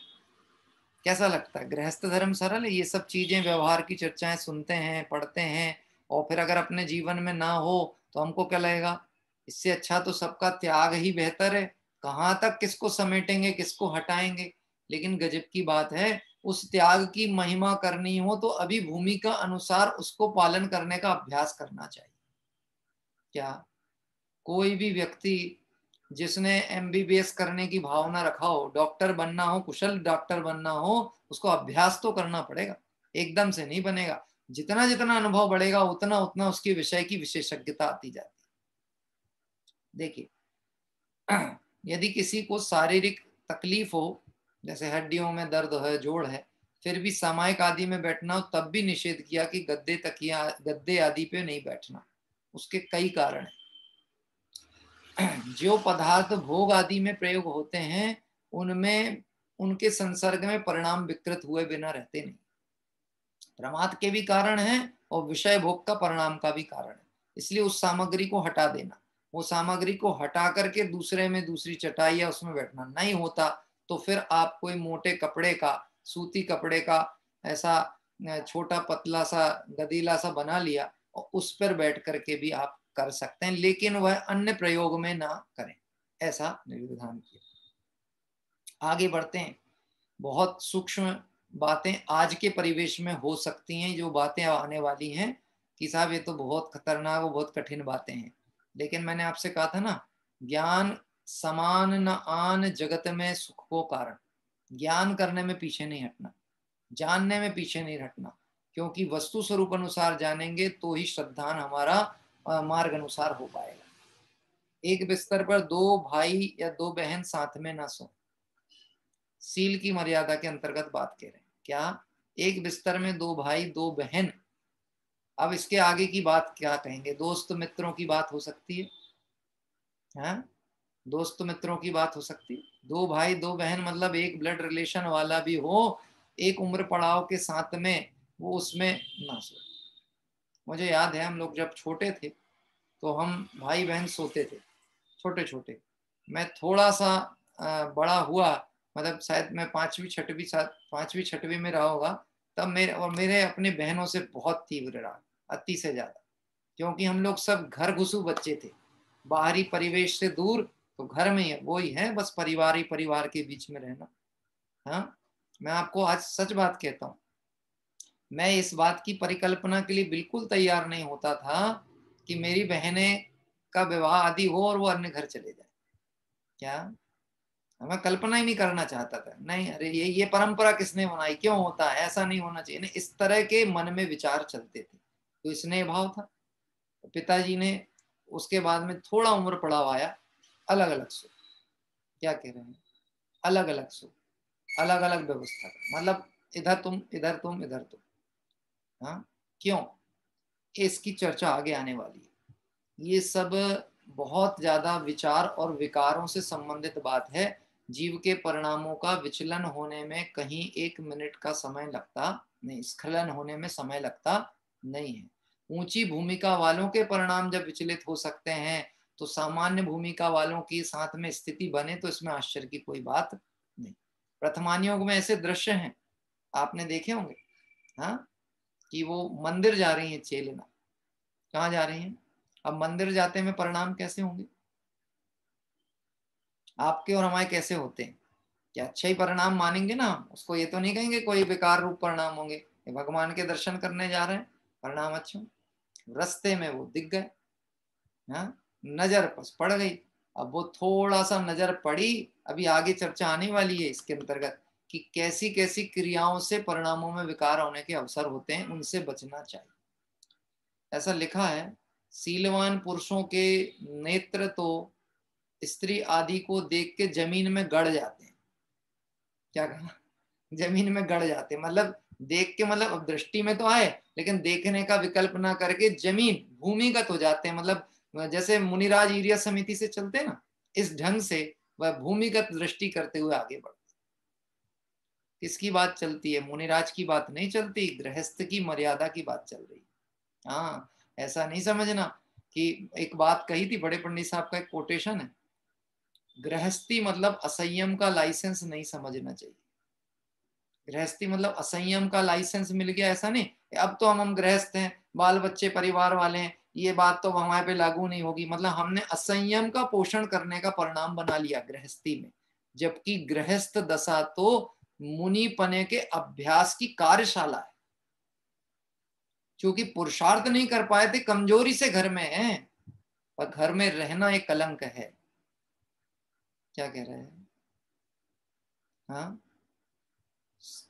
कैसा लगता है, गृहस्थ धर्म सरल है? ये सब चीजें, व्यवहार की चर्चाएं सुनते हैं, पढ़ते हैं, और फिर अगर अपने जीवन में ना हो तो हमको क्या लगेगा, इससे अच्छा तो सबका त्याग ही बेहतर है। कहाँ तक किसको समेटेंगे, किसको हटाएंगे। लेकिन गजब की बात है, उस त्याग की महिमा करनी हो तो अभी भूमिका अनुसार उसको पालन करने का अभ्यास करना चाहिए। क्या कोई भी व्यक्ति जिसने एमबीबीएस करने की भावना रखा हो, डॉक्टर बनना हो, कुशल डॉक्टर बनना हो, उसको अभ्यास तो करना पड़ेगा, एकदम से नहीं बनेगा। जितना जितना अनुभव बढ़ेगा उतना उतना उसकी विषय की विशेषज्ञता आती जाती है। देखिए, यदि किसी को शारीरिक तकलीफ हो, जैसे हड्डियों में दर्द है, जोड़ है, फिर भी सामायिक आदि में बैठना हो, तब भी निषेध किया कि गद्दे, तकिया, गद्दे आदि पे नहीं बैठना। उसके कई कारण हैं। जो पदार्थ भोग आदि में प्रयोग होते हैं उनमें उनके संसर्ग में परिणाम विकृत हुए बिना रहते नहीं। प्रमाद के भी कारण हैं और विषय भोग का परिणाम का भी कारण है। इसलिए उस सामग्री को हटा देना, वो सामग्री को हटा करके दूसरे में दूसरी चटाई या उसमें बैठना नहीं होता, तो फिर आप कोई मोटे कपड़े का, सूती कपड़े का ऐसा छोटा पतला सा गदीला सा बना लिया और उस पर बैठ करके भी आप कर सकते हैं, लेकिन वह अन्य प्रयोग में ना करें, ऐसा निर्विधान किया। आगे बढ़ते हैं। बहुत सूक्ष्म बातें आज के परिवेश में हो सकती हैं, जो बातें आने वाली हैं कि साहब ये तो बहुत खतरनाक और बहुत कठिन बातें हैं। लेकिन मैंने आपसे कहा था ना, ज्ञान समान न आन जगत में सुख को कारण। ज्ञान करने में पीछे नहीं हटना, जानने में पीछे नहीं हटना, क्योंकि वस्तु स्वरूप अनुसार जानेंगे तो ही श्रद्धान हमारा मार्ग अनुसार हो पाएगा। एक बिस्तर पर दो भाई या दो बहन साथ में ना सो, सील की मर्यादा के अंतर्गत बात कह रहे हैं। क्या एक बिस्तर में दो भाई दो बहन, अब इसके आगे की बात क्या कहेंगे, दोस्त मित्रों की बात हो सकती है, हाँ? दोस्त मित्रों की बात हो सकती है। दो भाई दो बहन मतलब एक ब्लड रिलेशन वाला भी हो, एक उम्र पड़ाव के साथ में, वो उसमें ना सो। मुझे याद है हम लोग जब छोटे थे तो हम भाई बहन सोते थे छोटे छोटे। मैं थोड़ा सा बड़ा हुआ, मतलब शायद मैं पांचवी छठवीं में रहा होगा, तब मेरे अपने बहनों से बहुत तीव्र रहा, अति से ज्यादा। क्योंकि हम लोग सब घर घुसू बच्चे थे, बाहरी परिवेश से दूर, तो घर में ही वो ही है बस, परिवार ही परिवार के बीच में रहना। हाँ, मैं आपको आज सच बात कहता हूँ, मैं इस बात की परिकल्पना के लिए बिल्कुल तैयार नहीं होता था कि मेरी बहनें का विवाह आदि हो और वो अन्य घर चले जाए। क्या, मैं कल्पना ही नहीं करना चाहता था। नहीं, अरे ये परंपरा किसने बनाई, क्यों होता है, ऐसा नहीं होना चाहिए। नहीं, इस तरह के मन में विचार चलते थे। तो स्नेह भाव था। तो पिताजी ने उसके बाद में थोड़ा उम्र पड़ाव आया, अलग अलग सो, क्या कह रहे हैं, अलग अलग सो, अलग अलग व्यवस्था, मतलब इधर तुम इधर तुम इधर तुम। हाँ, क्यों, इसकी चर्चा आगे आने वाली है। ये सब बहुत ज्यादा विचार और विकारों से संबंधित बात है। जीव के परिणामों का विचलन होने में कहीं एक मिनट का समय लगता नहीं, स्खलन होने में समय लगता नहीं है। ऊंची भूमिका वालों के परिणाम जब विचलित हो सकते हैं, तो सामान्य भूमिका वालों की साथ में स्थिति बने तो इसमें आश्चर्य की कोई बात नहीं। प्रथमानियोग में ऐसे दृश्य हैं, आपने देखे होंगे, हाँ, कि वो मंदिर जा रही है चेलना। कहाँ जा रही हैं? अब मंदिर जाते में परिणाम कैसे होंगे, आपके और हमारे कैसे होते हैं? क्या अच्छे ही परिणाम मानेंगे ना उसको? ये तो नहीं कहेंगे कोई बेकार रूप परिणाम होंगे। ये भगवान के दर्शन करने जा रहे हैं, परिणाम अच्छे होंगे। रास्ते में वो दिख गए, हाँ, नजर पड़ गई। अब वो थोड़ा सा नजर पड़ी, अभी आगे चर्चा आने वाली है इसके अंतर्गत कि कैसी कैसी क्रियाओं से परिणामों में विकार होने के अवसर होते हैं, उनसे बचना चाहिए। ऐसा लिखा है, सीलवान पुरुषों के नेत्र तो स्त्री आदि को देख के जमीन में गड़ जाते हैं। क्या कहा? जमीन में गड़ जाते हैं, मतलब देख के मतलब अब दृष्टि में तो आए, लेकिन देखने का विकल्प ना करके जमीन भूमिगत हो जाते हैं। मतलब जैसे मुनिराज ईर्ष्या समिति से चलते हैं ना, इस ढंग से वह भूमिगत दृष्टि करते हुए आगे बढ़ते। किसकी बात चलती है? मुनिराज की बात नहीं चलती, गृहस्थ की मर्यादा की बात चल रही। हाँ, ऐसा नहीं समझना कि एक बात कही थी बड़े पंडित साहब का, एक कोटेशन है, गृहस्थी मतलब असंयम का लाइसेंस नहीं समझना चाहिए। गृहस्थी मतलब असंयम का लाइसेंस मिल गया ऐसा नहीं, अब तो हम गृहस्थ हैं, बाल बच्चे परिवार वाले हैं, ये बात तो हमारे पे लागू नहीं होगी। मतलब हमने असंयम का पोषण करने का परिणाम बना लिया गृहस्थी में, जबकि गृहस्थ दशा तो मुनि पने के अभ्यास की कार्यशाला है। क्योंकि पुरुषार्थ नहीं कर पाए थे, कमजोरी से घर में है, और घर में रहना एक कलंक है। क्या कह रहे हैं? हाँ,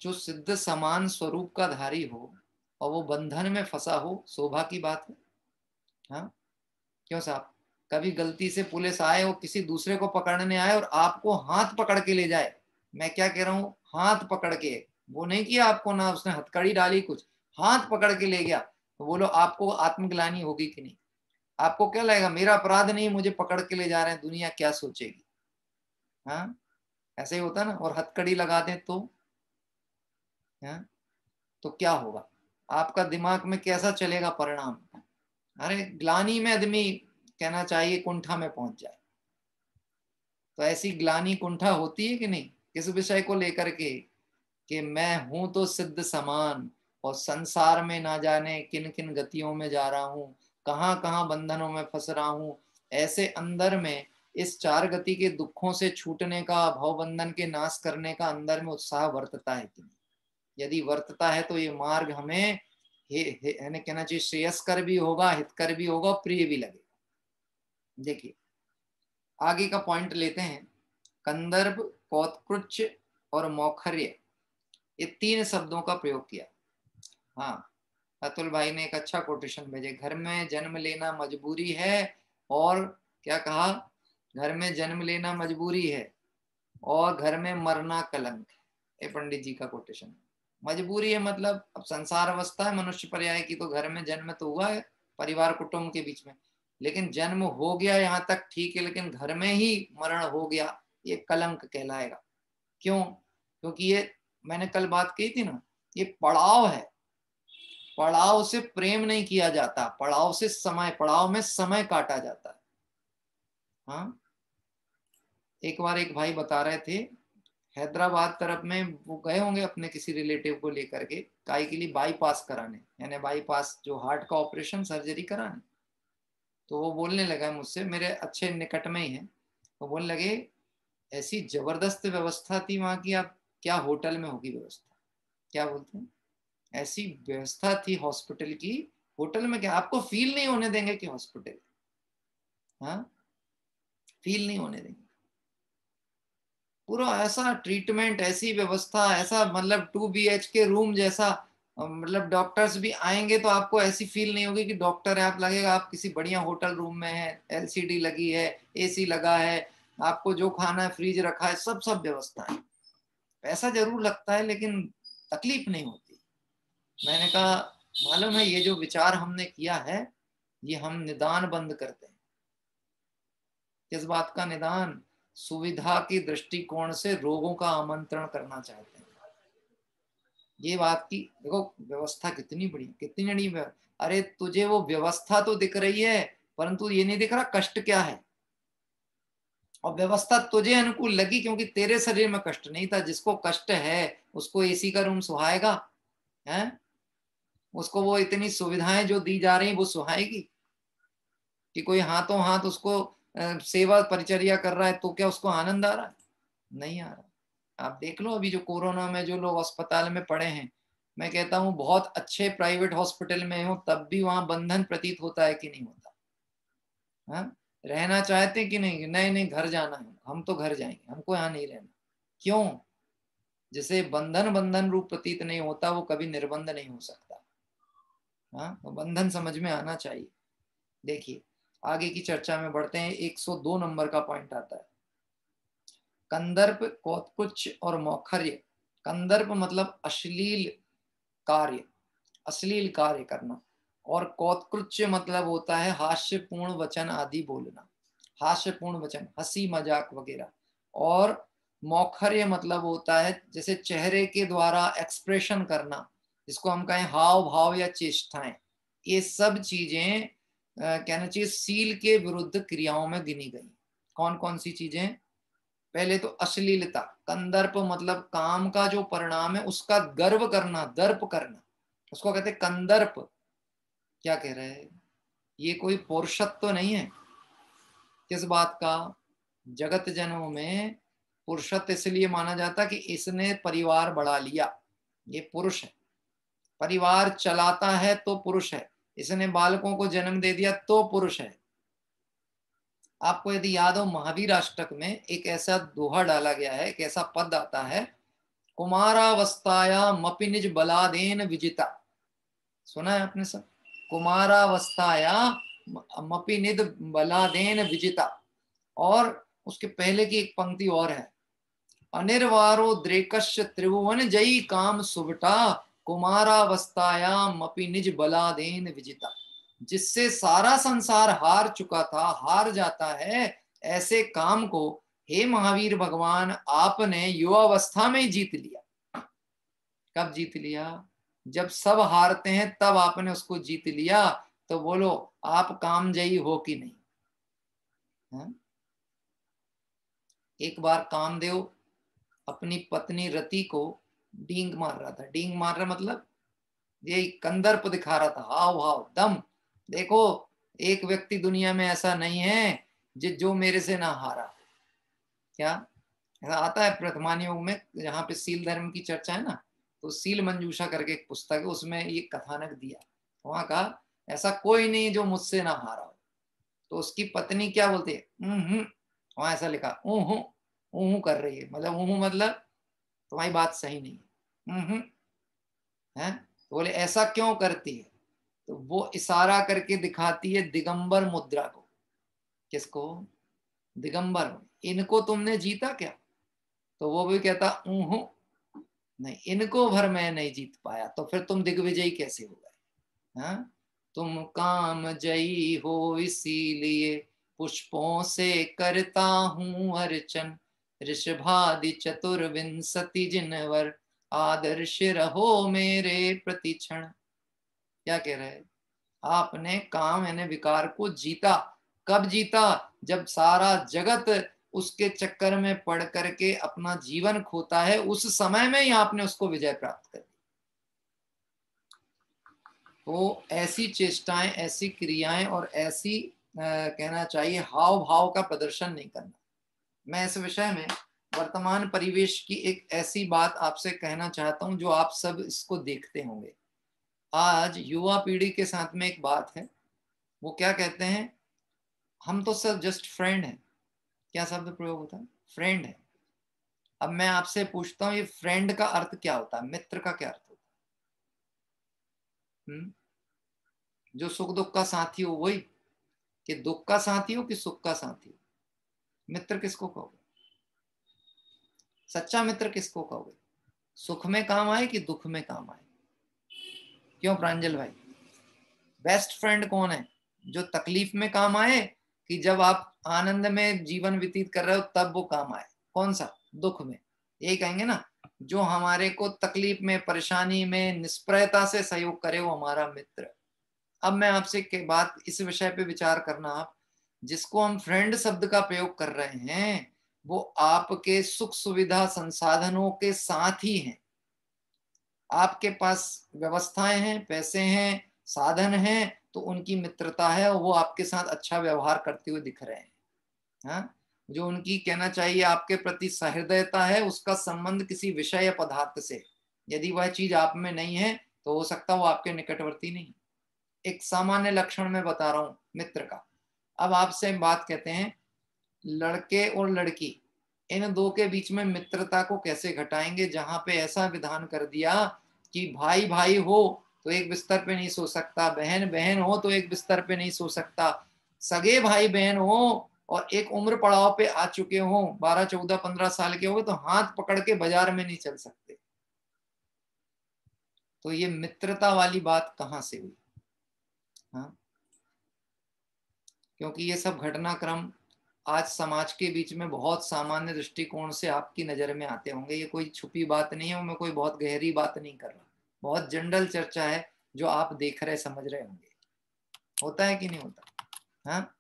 जो सिद्ध समान स्वरूप का धारी हो और वो बंधन में फंसा हो, शोभा की बात है। हाँ, क्यों साहब, कभी गलती से पुलिस आए और किसी दूसरे को पकड़ने आए और आपको हाथ पकड़ के ले जाए, मैं क्या कह रहा हूं, हाथ पकड़ के, वो नहीं किया आपको ना उसने हथकड़ी डाली कुछ, हाथ पकड़ के ले गया, तो बोलो आपको आत्मग्लानि होगी कि नहीं? आपको क्या लगेगा, मेरा अपराध नहीं, मुझे पकड़ के ले जा रहे हैं, दुनिया क्या सोचेगी? हाँ, ऐसे ही होता ना। और हथकड़ी लगा दें तो हाँ, तो क्या होगा? आपका दिमाग में कैसा चलेगा परिणाम? अरे ग्लानी में आदमी कहना चाहिए कुंठा में पहुंच जाए। तो ऐसी ग्लानी कुंठा होती है कि नहीं किस विषय को लेकर के, कि मैं हूं तो सिद्ध समान और संसार में ना जाने किन किन गतियों में जा रहा हूं, कहां कहां बंधनों में फंस रहा हूं। ऐसे अंदर में इस चार गति के दुखों से छूटने का, भवबंधन के नाश करने का अंदर में उत्साह वर्तता है कि नहीं? यदि वर्तता है तो ये मार्ग हमें कहना चाहिए श्रेयस्कर भी होगा, हितकर भी होगा, प्रिय भी लगेगा। देखिए आगे का पॉइंट लेते हैं। कंदर्प, कौत्कृच और मौखर्य, ये तीन शब्दों का प्रयोग किया। हाँ, अतुल भाई ने एक अच्छा कोटेशन भेजे, घर में जन्म लेना मजबूरी है, और क्या कहा, घर में जन्म लेना मजबूरी है और घर में मरना कलंक है। ये पंडित जी का कोटेशन। मजबूरी है मतलब अब संसार अवस्था है मनुष्य पर्याय की, तो घर में जन्म तो हुआ है परिवार कुटुंब के बीच में, लेकिन जन्म हो गया यहाँ तक ठीक है, लेकिन घर में ही मरण हो गया, ये कलंक कहलाएगा। क्यों? क्योंकि ये मैंने कल बात कही थी ना, ये पड़ाव है, पड़ाव से प्रेम नहीं किया जाता, पड़ाव से समय, पड़ाव में समय काटा जाता है। हाँ, एक बार एक भाई बता रहे थे, हैदराबाद तरफ में वो गए होंगे अपने किसी रिलेटिव को लेकर के काय के लिए बाईपास कराने, यानी बाईपास जो हार्ट का ऑपरेशन सर्जरी कराने। तो वो बोलने लगा मुझसे, मेरे अच्छे निकट में ही है, वो बोलने लगे ऐसी जबरदस्त व्यवस्था थी वहां की, आप क्या होटल में होगी व्यवस्था, क्या बोलते हैं, ऐसी व्यवस्था थी हॉस्पिटल की, होटल में क्या, आपको फील नहीं होने देंगे कि हॉस्पिटल, हाँ, फील नहीं होने देंगे। पूरा ऐसा ट्रीटमेंट, ऐसी व्यवस्था, ऐसा मतलब 2 BHK रूम जैसा, मतलब डॉक्टर्स भी आएंगे तो आपको ऐसी फील नहीं होगी कि डॉक्टर है, आप लगेगा आप किसी बढ़िया होटल रूम में है, LCD लगी है, AC लगा है, आपको जो खाना है फ्रिज रखा है, सब सब व्यवस्था है। पैसा जरूर लगता है लेकिन तकलीफ नहीं होती। मैंने कहा मालूम है ये जो विचार हमने किया है, ये हम निदान बंद करते हैं। किस बात का निदान? सुविधा की दृष्टिकोण से रोगों का आमंत्रण करना चाहते हैं। ये बात की देखो, व्यवस्था कितनी बड़ी, कितनी बड़ी। अरे तुझे वो व्यवस्था तो दिख रही है, परंतु ये नहीं दिख रहा कष्ट क्या है। और व्यवस्था तुझे अनुकूल लगी क्योंकि तेरे शरीर में कष्ट नहीं था। जिसको कष्ट है उसको AC का रूम सुहाएगा है? उसको वो इतनी सुविधाएं जो दी जा रही वो सुहाएगी? कि कोई हाथों हाथ उसको सेवा परिचर्या कर रहा है तो क्या उसको आनंद आ रहा है? नहीं आ रहा। आप देख लो अभी जो कोरोना में जो लोग अस्पताल में पड़े हैं, मैं कहता हूँ बहुत अच्छे प्राइवेट हॉस्पिटल में हो तब भी वहां बंधन प्रतीत होता है कि नहीं होता? हाँ, रहना चाहते कि नहीं, नहीं नहीं घर जाना है, हम तो घर जाएंगे, हमको यहाँ नहीं रहना। क्यों? जिसे बंधन बंधन रूप प्रतीत नहीं होता वो कभी निर्बंध नहीं हो सकता। हाँ, तो बंधन समझ में आना चाहिए। देखिए आगे की चर्चा में बढ़ते हैं। 102 नंबर का पॉइंट आता है, कंदर्प, कौत्कुच और मौखर्य। कंदर्प मतलब अश्लील कार्य, अश्लील कार्य करना। और कौत्कृत्य मतलब होता है हास्यपूर्ण वचन आदि बोलना, हास्यपूर्ण वचन, हंसी मजाक वगैरह। और मौखर्य मतलब होता है जैसे चेहरे के द्वारा एक्सप्रेशन करना, जिसको हम कहें हाव भाव या चेष्टाएं। ये सब चीजें कहना चाहिए सील के विरुद्ध क्रियाओं में गिनी गई। कौन कौन सी चीजें? पहले तो अश्लीलता, कंदर्प मतलब काम का जो परिणाम है उसका गर्व करना, दर्प करना, उसको कहते हैं कंदर्प। क्या कह रहे हैं? ये कोई पुरुषत्व तो नहीं है। किस बात का? जगत जनों में पुरुषत्व इसलिए माना जाता कि इसने परिवार बढ़ा लिया, ये पुरुष है, परिवार चलाता है तो पुरुष है, इसने बालकों को जन्म दे दिया तो पुरुष है। आपको यदि याद हो महावीर अष्टक में एक ऐसा दोहा डाला गया है, एक ऐसा पद आता है, कुमारावस्थाया मपि निज बलादेन विजिता। सुना है आपने सब? कुमारावस्थाया मपि निज बलादेन विजिता। और उसके पहले की एक पंक्ति और है, अनिर्वारो द्रेकश्य त्रिभुवन जयी काम सुभटा कुमारावस्थायाम अपि निज बलादेन विजिता। जिससे सारा संसार हार चुका था, हार जाता है, ऐसे काम को हे महावीर भगवान आपने युवावस्था में जीत लिया। कब जीत लिया? जब सब हारते हैं तब आपने उसको जीत लिया। तो बोलो आप कामजयी हो कि नहीं? है? एक बार कामदेव अपनी पत्नी रति को डींग मार रहा था। डींग मार रहा मतलब यही कंदर्प दिखा रहा था, हाव भाव दम। देखो एक व्यक्ति दुनिया में ऐसा नहीं है जो मेरे से ना हारा। क्या ऐसा आता है वर्तमान युग में, जहाँ पे सील धर्म की चर्चा है ना, तो सील मंजूषा करके एक पुस्तक है, उसमें ये कथानक दिया। वहां कहा ऐसा कोई नहीं जो मुझसे ना हारा हो। तो उसकी पत्नी क्या बोलती है? वहां ऐसा लिखा ऊहू कर रही है, मतलब ऊहू मतलब तुम्हारी बात सही नहीं है। तो बोले ऐसा क्यों करती है? तो वो इशारा करके दिखाती है दिगंबर मुद्रा को। किसको? दिगंबर। इनको तुमने जीता क्या? तो वो भी कहता ऊहू नहीं, इनको भर मैं नहीं जीत पाया। तो फिर तुम दिग्विजयी कैसे हो गए? हाँ, तुम काम जयी हो इसीलिए पुष्पों से करता हूं अर्चन, ऋषभादि चतुर्विंशति जिनवर आदर्श रहो मेरे प्रतिक्षण। क्या कह रहे हैं? आपने काम यानी विकार को जीता। कब जीता? जब सारा जगत उसके चक्कर में पड़ करके अपना जीवन खोता है, उस समय में ही आपने उसको विजय प्राप्त कर दी। तो ऐसी चेष्टाएं, ऐसी क्रियाएं और ऐसी कहना चाहिए हाव भाव का प्रदर्शन नहीं करना। मैं इस विषय में वर्तमान परिवेश की एक ऐसी बात आपसे कहना चाहता हूं जो आप सब इसको देखते होंगे। आज युवा पीढ़ी के साथ में एक बात है, वो क्या कहते हैं, हम तो सब जस्ट फ्रेंड हैं। क्या शब्द प्रयोग होता है? फ्रेंड है। अब मैं आपसे पूछता हूं ये फ्रेंड का अर्थ क्या होता है? मित्र का क्या अर्थ होता है? जो सुख दुख का साथी हो वही? कि दुख का साथी हो कि सुख का साथी हो? मित्र किसको कहोगे? सच्चा मित्र किसको कहोगे? सुख में काम आए कि दुख में काम आए? क्यों प्रांजल भाई? बेस्ट फ्रेंड कौन है? जो तकलीफ में काम आए कि जब आप आनंद में जीवन व्यतीत कर रहे हो तब वो काम आए? कौन सा? दुख में। यही कहेंगे ना, जो हमारे को तकलीफ में, परेशानी में निष्प्रयता से सहयोग करे वो हमारा मित्र। अब मैं आपसे एक बात इस विषय पे विचार करना, आप जिसको हम फ्रेंड शब्द का प्रयोग कर रहे हैं वो आपके सुख सुविधा संसाधनों के साथ ही हैं। आपके पास व्यवस्थाएं हैं, पैसे हैं, साधन हैं, तो उनकी मित्रता है और वो आपके साथ अच्छा व्यवहार करते हुए दिख रहे हैं। हाँ? जो उनकी कहना चाहिए आपके प्रति सहृदयता है, उसका संबंध किसी विषय या पदार्थ से। यदि वह चीज आप में नहीं है तो हो सकता वो आपके निकटवर्ती नहीं। एक सामान्य लक्षण में बता रहा हूं मित्र का। अब आपसे बात कहते हैं लड़के और लड़की, इन दो के बीच में मित्रता को कैसे घटाएंगे, जहां पे ऐसा विधान कर दिया कि भाई भाई हो तो एक बिस्तर पे नहीं सो सकता, बहन बहन हो तो एक बिस्तर पे नहीं सो सकता, सगे भाई बहन हो और एक उम्र पड़ाव पे आ चुके हो, 12 14 15 साल के हो तो हाथ पकड़ के बाजार में नहीं चल सकते। तो ये मित्रता वाली बात कहाँ से हुई? हाँ, क्योंकि ये सब घटनाक्रम आज समाज के बीच में बहुत सामान्य दृष्टिकोण से आपकी नजर में आते होंगे। ये कोई छुपी बात नहीं है, मैं कोई बहुत गहरी बात नहीं कर रहा, बहुत जनरल चर्चा है जो आप देख रहे समझ रहे होंगे। होता है कि नहीं होता? हाँ,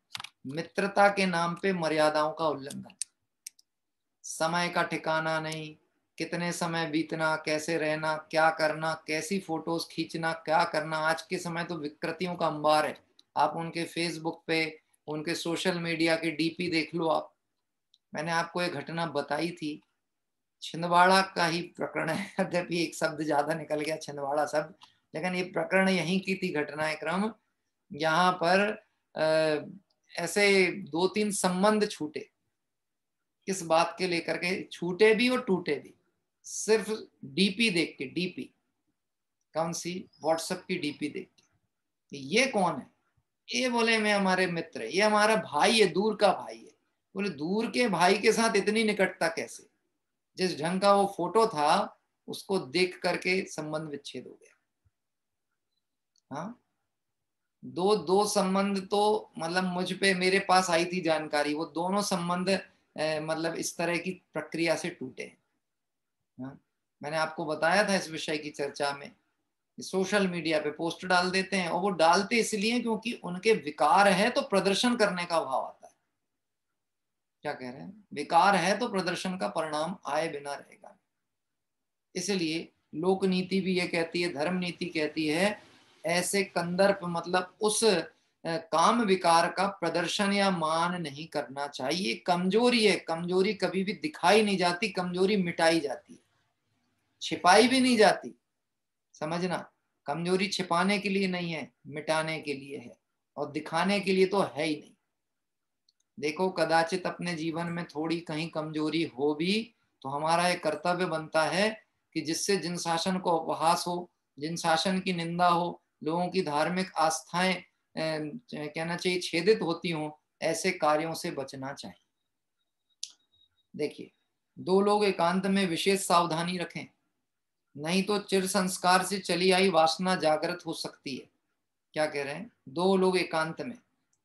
मित्रता के नाम पे मर्यादाओं का उल्लंघन, समय का ठिकाना नहीं, कितने समय बीतना, कैसे रहना, क्या करना, कैसी फोटोज खींचना, क्या करना। आज के समय तो विकृतियों का अंबार है। आप उनके फेसबुक पे, उनके सोशल मीडिया के डीपी देख लो आप। मैंने आपको एक घटना बताई थी, छिंदवाड़ा का ही प्रकरण है, यद्यपि एक शब्द ज्यादा निकल गया छिंदवाड़ा शब्द, लेकिन ये प्रकरण यहीं की थी घटनाएं क्रम। यहाँ पर ऐसे 2-3 संबंध छूटे। किस बात के लेकर के छूटे भी और टूटे भी? सिर्फ डीपी देख के। डीपी कौन सी? व्हाट्सएप की डीपी देख के। ये कौन है? ये बोले मैं हमारे मित्र है, ये हमारा भाई है, दूर का भाई है। बोले दूर के भाई के साथ इतनी निकटता कैसे? जिस ढंग का वो फोटो था उसको देख करके संबंध विच्छेद हो गया। हाँ, दो संबंध तो मतलब मुझ पे, मेरे पास आई थी जानकारी, वो दोनों संबंध मतलब इस तरह की प्रक्रिया से टूटे हैं। हाँ, मैंने आपको बताया था इस विषय की चर्चा में। सोशल मीडिया पे पोस्ट डाल देते हैं, और वो डालते इसलिए क्योंकि उनके विकार है तो प्रदर्शन करने का भाव आता है। क्या कह रहे हैं? विकार है तो प्रदर्शन का परिणाम आए बिना रहेगा। इसलिए लोक नीति भी ये कहती है, धर्म नीति कहती है, ऐसे कंदर्प मतलब उस काम विकार का प्रदर्शन या मान नहीं करना चाहिए। कमजोरी है, कमजोरी कभी भी दिखाई नहीं जाती, कमजोरी मिटाई जाती है, छिपाई भी नहीं जाती। समझना, कमजोरी छिपाने के लिए नहीं है, मिटाने के लिए है, और दिखाने के लिए तो है ही नहीं। देखो, कदाचित अपने जीवन में थोड़ी कहीं कमजोरी हो भी तो हमारा एक कर्तव्य बनता है कि जिससे जिन शासन को उपहास हो, जिन शासन की निंदा हो, लोगों की धार्मिक आस्थाएं कहना चाहिए छेदित होती हों, ऐसे कार्यों से बचना चाहिए। देखिए, दो लोग एकांत में विशेष सावधानी रखें, नहीं तो चिर संस्कार से चली आई वासना जागृत हो सकती है। क्या कह रहे हैं? दो लोग एकांत में।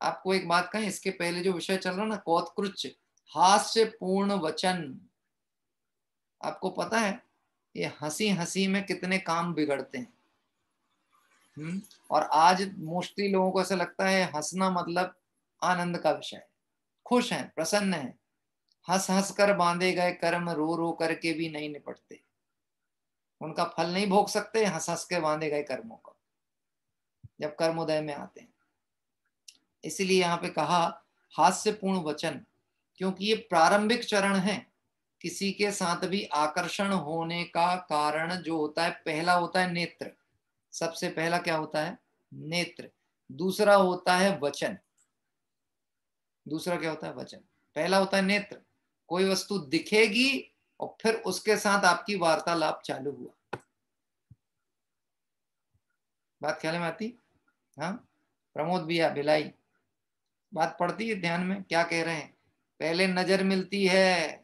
आपको एक बात कहें, इसके पहले जो विषय चल रहा ना, कौतकृच, हास्य पूर्ण वचन, आपको पता है ये हंसी हंसी में कितने काम बिगड़ते हैं। और आज मोस्टली लोगों को ऐसा लगता है हंसना मतलब आनंद का विषय है, खुश हैं, प्रसन्न हैं। हंस हंस कर बांधे गए कर्म रो रो करके भी नहीं निपटते, उनका फल नहीं भोग सकते हंस हंस के बांधे गए कर्मों का, जब कर्मोदय में आते हैं। इसलिए यहाँ पे कहा हास्यपूर्ण वचन, क्योंकि ये प्रारंभिक चरण है। किसी के साथ भी आकर्षण होने का कारण जो होता है, पहला होता है नेत्र। सबसे पहला क्या होता है? नेत्र। दूसरा होता है वचन। दूसरा क्या होता है? वचन। पहला होता है नेत्र, कोई वस्तु दिखेगी और फिर उसके साथ आपकी वार्तालाप चालू हुआ। बात ख्याल में आती? हाँ, प्रमोद भैया भिलाई, बात पड़ती है ध्यान में? क्या कह रहे हैं? पहले नजर मिलती है,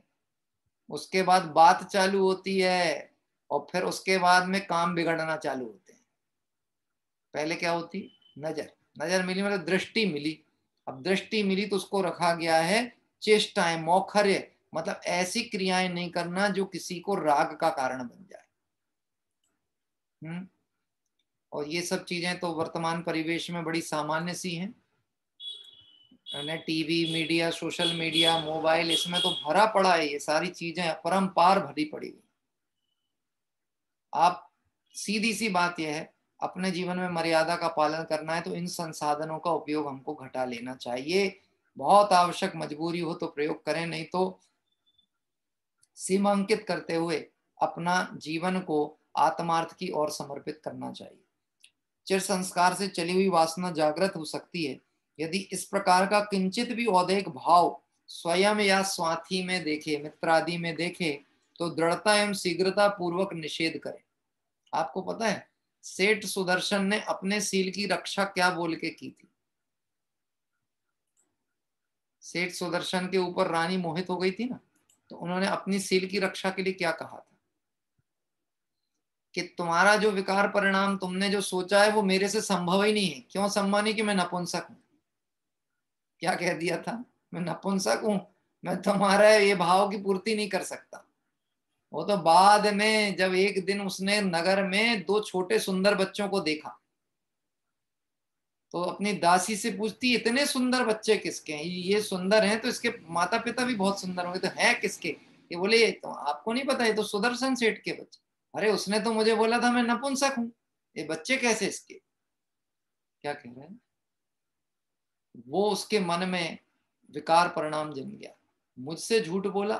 उसके बाद बात चालू होती है, और फिर उसके बाद में काम बिगड़ना चालू होते हैं। पहले क्या होती? नजर। नजर मिली मतलब दृष्टि मिली। अब दृष्टि मिली तो उसको रखा गया है चेष्टाएं, मौखर्य, मतलब ऐसी क्रियाएं नहीं करना जो किसी को राग का कारण बन जाए। और ये सब चीजें तो वर्तमान परिवेश में बड़ी सामान्य सी हैं। TV, media, social media, mobile, इसमें तो भरा पड़ा है, ये सारी चीजें अपरंपार भरी पड़ी हुई। आप, सीधी सी बात यह है, अपने जीवन में मर्यादा का पालन करना है तो इन संसाधनों का उपयोग हमको घटा लेना चाहिए। बहुत आवश्यक मजबूरी हो तो प्रयोग करें, नहीं तो सीमांकित करते हुए अपना जीवन को आत्मार्थ की ओर समर्पित करना चाहिए। चिर संस्कार से चली हुई वासना जागृत हो सकती है। यदि इस प्रकार का किंचित भी औदेक भाव स्वयं या स्वार्थी में देखे, मित्रादि में देखे, तो दृढ़ता एवं शीघ्रता पूर्वक निषेध करें। आपको पता है सेठ सुदर्शन ने अपने सील की रक्षा क्या बोल के की थी? सेठ सुदर्शन के ऊपर रानी मोहित हो गई थी ना, तो उन्होंने अपनी सील की रक्षा के लिए क्या कहा था? कि तुम्हारा जो विकार परिणाम तुमने जो सोचा है वो मेरे से संभव ही नहीं है। क्यों संभव नहीं? कि मैं नपुंसक हूं। क्या कह दिया था? मैं नपुंसक हूं, मैं तुम्हारा ये भाव की पूर्ति नहीं कर सकता। वो तो बाद में जब एक दिन उसने नगर में 2 छोटे सुंदर बच्चों को देखा तो अपनी दासी से पूछती, इतने सुंदर बच्चे किसके हैं? ये सुंदर हैं तो इसके माता पिता भी बहुत सुंदर होंगे, तो हैं किसके? ये बोले, तो आपको नहीं पता, ये तो सुदर्शन सेठ के बच्चे। अरे उसने तो मुझे बोला था मैं नपुंसक हूं, ये बच्चे कैसे इसके? क्या कह रहे हैं? वो उसके मन में विकार परिणाम जम गया, मुझसे झूठ बोला,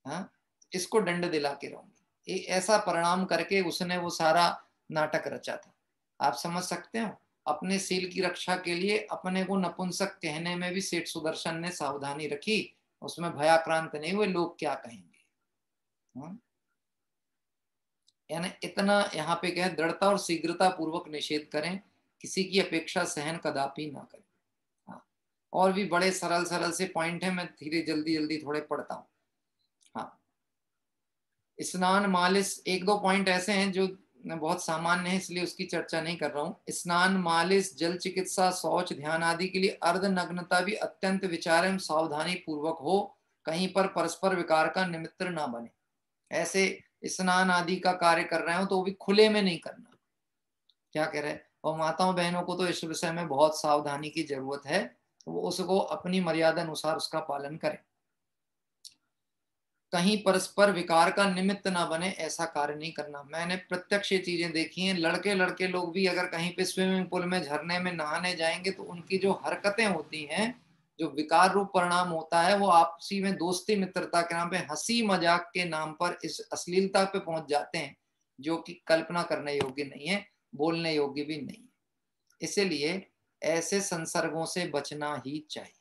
हाँ, इसको दंड दिला के रहूंगी। ऐसा परिणाम करके उसने वो सारा नाटक रचा था। आप समझ सकते हो, अपने सील की रक्षा के लिए अपने को नपुंसक कहने में भी सेठ सुदर्शन ने सावधानी रखी, उसमें भयाक्रांत नहीं हुए लोग क्या कहेंगे। हाँ? यानी इतना यहाँ पे कहे, दृढ़ता और शीघ्रता पूर्वक निषेध करें, किसी की अपेक्षा सहन कदापि ना करें। हाँ, और भी बड़े सरल सरल से पॉइंट है, मैं धीरे जल्दी जल्दी थोड़े पढ़ता हूँ। हाँ, स्नान मालिश, 1-2 पॉइंट ऐसे हैं जो बहुत सामान्य है, इसलिए उसकी चर्चा नहीं कर रहा हूँ। स्नान मालिश, जल चिकित्सा, शौच, ध्यान आदि के लिए अर्ध नग्नता भी अत्यंत विचार एवं सावधानी पूर्वक हो, कहीं पर परस्पर विकार का निमित्त ना बने। ऐसे स्नान आदि का कार्य कर रहे हो तो वो भी खुले में नहीं करना। क्या कह रहे हैं? और माताओं बहनों को तो इस विषय में बहुत सावधानी की जरूरत है, वो उसको अपनी मर्यादा अनुसार उसका पालन करें। कहीं परस्पर विकार का निमित्त ना बने, ऐसा कार्य नहीं करना। मैंने प्रत्यक्ष ये चीजें देखी हैं, लड़के लड़के लोग भी अगर कहीं पे स्विमिंग पूल में झरने में नहाने जाएंगे तो उनकी जो हरकतें होती हैं, जो विकार रूप परिणाम होता है, वो आपसी में दोस्ती मित्रता के नाम पे, हंसी मजाक के नाम पर इस अश्लीलता पे पहुंच जाते हैं, जो कि कल्पना करने योग्य नहीं है, बोलने योग्य भी नहीं है। इसलिए ऐसे संसर्गों से बचना ही चाहिए।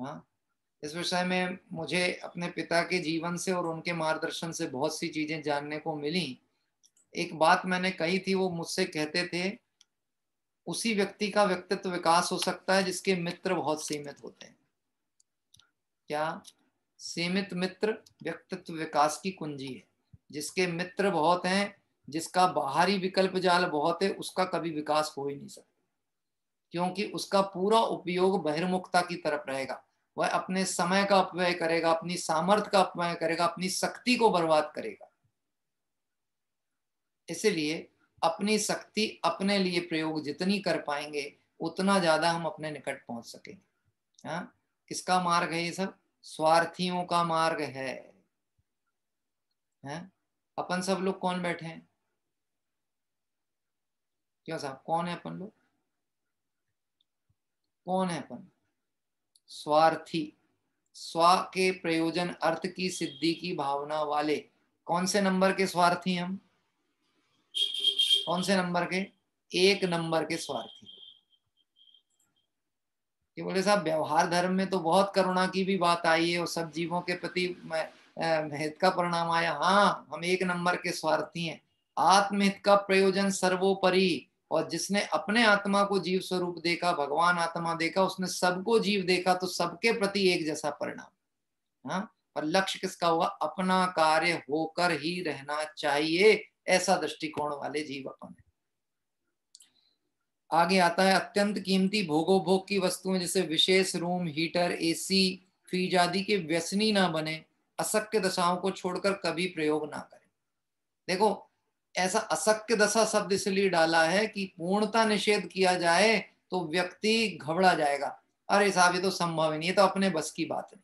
हाँ, इस विषय में मुझे अपने पिता के जीवन से और उनके मार्गदर्शन से बहुत सी चीजें जानने को मिली। एक बात मैंने कही थी, वो मुझसे कहते थे, उसी व्यक्ति का व्यक्तित्व विकास हो सकता है जिसके मित्र बहुत सीमित होते हैं। क्या? सीमित मित्र व्यक्तित्व विकास की कुंजी है। जिसके मित्र बहुत हैं, जिसका बाहरी विकल्प जाल बहुत है, उसका कभी विकास हो ही नहीं सकता, क्योंकि उसका पूरा उपयोग बहिर्मुखता की तरफ रहेगा। वह अपने समय का अपव्यय करेगा, अपनी सामर्थ्य का अपव्यय करेगा, अपनी शक्ति को बर्बाद करेगा। इसलिए अपनी शक्ति अपने लिए प्रयोग जितनी कर पाएंगे उतना ज्यादा हम अपने निकट पहुंच सकेंगे। हाँ, किसका मार्ग है ये सब? स्वार्थियों का मार्ग है। हैं? अपन सब लोग कौन बैठे हैं? क्यों साहब, कौन है अपन लोग? कौन है अपन? स्वार्थी, स्व के प्रयोजन अर्थ की सिद्धि की भावना वाले। कौन से नंबर के स्वार्थी हम? कौन से नंबर के? 1 नंबर के स्वार्थी। ये बोले साहब, व्यवहार धर्म में तो बहुत करुणा की भी बात आई है और सब जीवों के प्रति हित का परिणाम आया। हाँ, हम 1 नंबर के स्वार्थी हैं। आत्महित का प्रयोजन सर्वोपरि, और जिसने अपने आत्मा को जीव स्वरूप देखा, भगवान आत्मा देखा, उसने सबको जीव देखा, तो सबके प्रति एक जैसा परिणाम। हाँ, और लक्ष्य किसका होगा? अपना कार्य होकर ही रहना चाहिए, ऐसा दृष्टिकोण वाले जीव अपन है। आगे आता है, अत्यंत कीमती भोगोपभोग की वस्तुएं जैसे विशेष रूम, हीटर, एसी, फ्रिज आदि के व्यसनी ना बने, असक्य दशाओं को छोड़कर कभी प्रयोग ना करें। देखो, ऐसा असक्य दशा शब्द इसलिए डाला है कि पूर्णता निषेध किया जाए तो व्यक्ति घबरा जाएगा। अरे साहब, ये तो संभव ही नहीं, ये तो अपने बस की बात नहीं।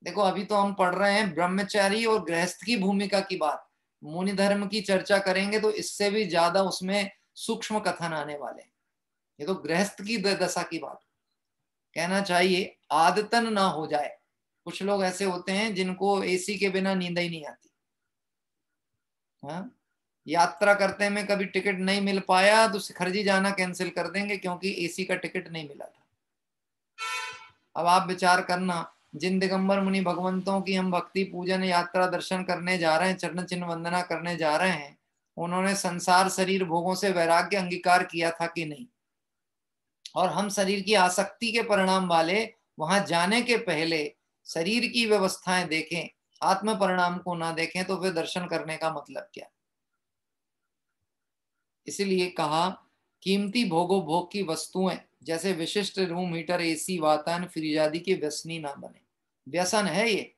देखो, अभी तो हम पढ़ रहे हैं ब्रह्मचारी और गृहस्थ की भूमिका की बात। मुनि धर्म की चर्चा करेंगे तो इससे भी ज्यादा उसमें सूक्ष्म कथन आने वाले हैं। ये तो गृहस्थ की दशा की बात। कहना चाहिए आदतन ना हो जाए। कुछ लोग ऐसे होते हैं जिनको एसी के बिना नींद ही नहीं आती। हाँ, यात्रा करते में कभी टिकट नहीं मिल पाया तो शिखरजी जाना कैंसिल कर देंगे क्योंकि एसी का टिकट नहीं मिला था। अब आप विचार करना, जिन दिगंबर मुनि भगवंतों की हम भक्ति पूजन यात्रा दर्शन करने जा रहे हैं, चरण चिन्ह वंदना करने जा रहे हैं, उन्होंने संसार शरीर भोगों से वैराग्य अंगीकार किया था कि नहीं? और हम शरीर की आसक्ति के परिणाम वाले वहां जाने के पहले शरीर की व्यवस्थाएं देखें, आत्म परिणाम को ना देखें तो फिर दर्शन करने का मतलब क्या। इसीलिए कहा कीमती भोगोपभोग की वस्तुएं जैसे विशिष्ट room heater, AC, Vatayan, fridge आदि के व्यसनी ना बने। व्यसन है ये,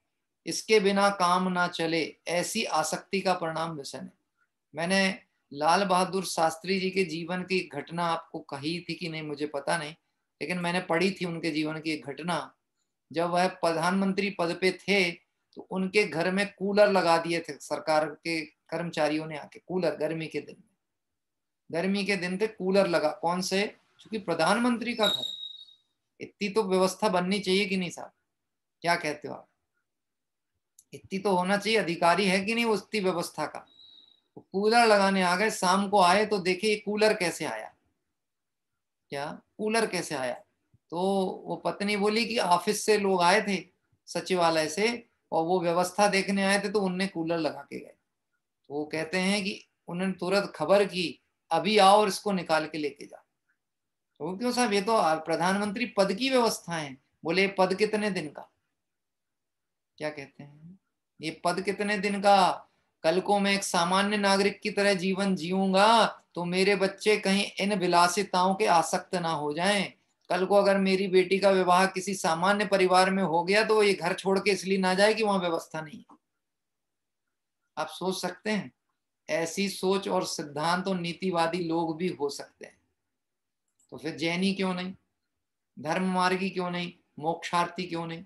इसके बिना काम ना चले, ऐसी आसक्ति का परिणाम व्यसन है। मैंने लाल बहादुर शास्त्री जी के जीवन की घटना आपको कही थी कि नहीं मुझे पता नहीं, लेकिन मैंने पढ़ी थी उनके जीवन की एक घटना। जब वह प्रधानमंत्री पद पे थे तो उनके घर में कूलर लगा दिए थे सरकार के कर्मचारियों ने आके। कूलर गर्मी के दिन में, गर्मी के दिन थे, कूलर लगा। कौन से? क्योंकि प्रधानमंत्री का घर है। इतनी तो व्यवस्था बननी चाहिए कि नहीं साहब, क्या कहते हो आप? इतनी तो होना चाहिए, अधिकारी है कि नहीं उतनी व्यवस्था का। कूलर लगाने आ गए, शाम को आए तो देखे ये कूलर कैसे आया। क्या कूलर कैसे आया? तो वो पत्नी बोली कि ऑफिस से लोग आए थे, सचिवालय से, और वो व्यवस्था देखने आए थे तो उनने कूलर लगा के गए। तो वो कहते हैं कि उन्होंने तुरंत खबर की, अभी आओ और इसको निकाल के लेके जाओ। तो क्यों साहब, ये तो प्रधानमंत्री पद की व्यवस्था है। बोले पद कितने दिन का? क्या कहते हैं, ये पद कितने दिन का? कल को मैं एक सामान्य नागरिक की तरह जीवन जीऊंगा तो मेरे बच्चे कहीं इन विलासिताओं के आसक्त ना हो जाएं। कल को अगर मेरी बेटी का विवाह किसी सामान्य परिवार में हो गया तो वो ये घर छोड़ के इसलिए ना जाए कि वहां व्यवस्था नहीं है। आप सोच सकते हैं, ऐसी सोच और सिद्धांत और नीतिवादी लोग भी हो सकते हैं। तो फिर जैनी क्यों नहीं, धर्म मार्गी क्यों नहीं, मोक्षार्थी क्यों नहीं?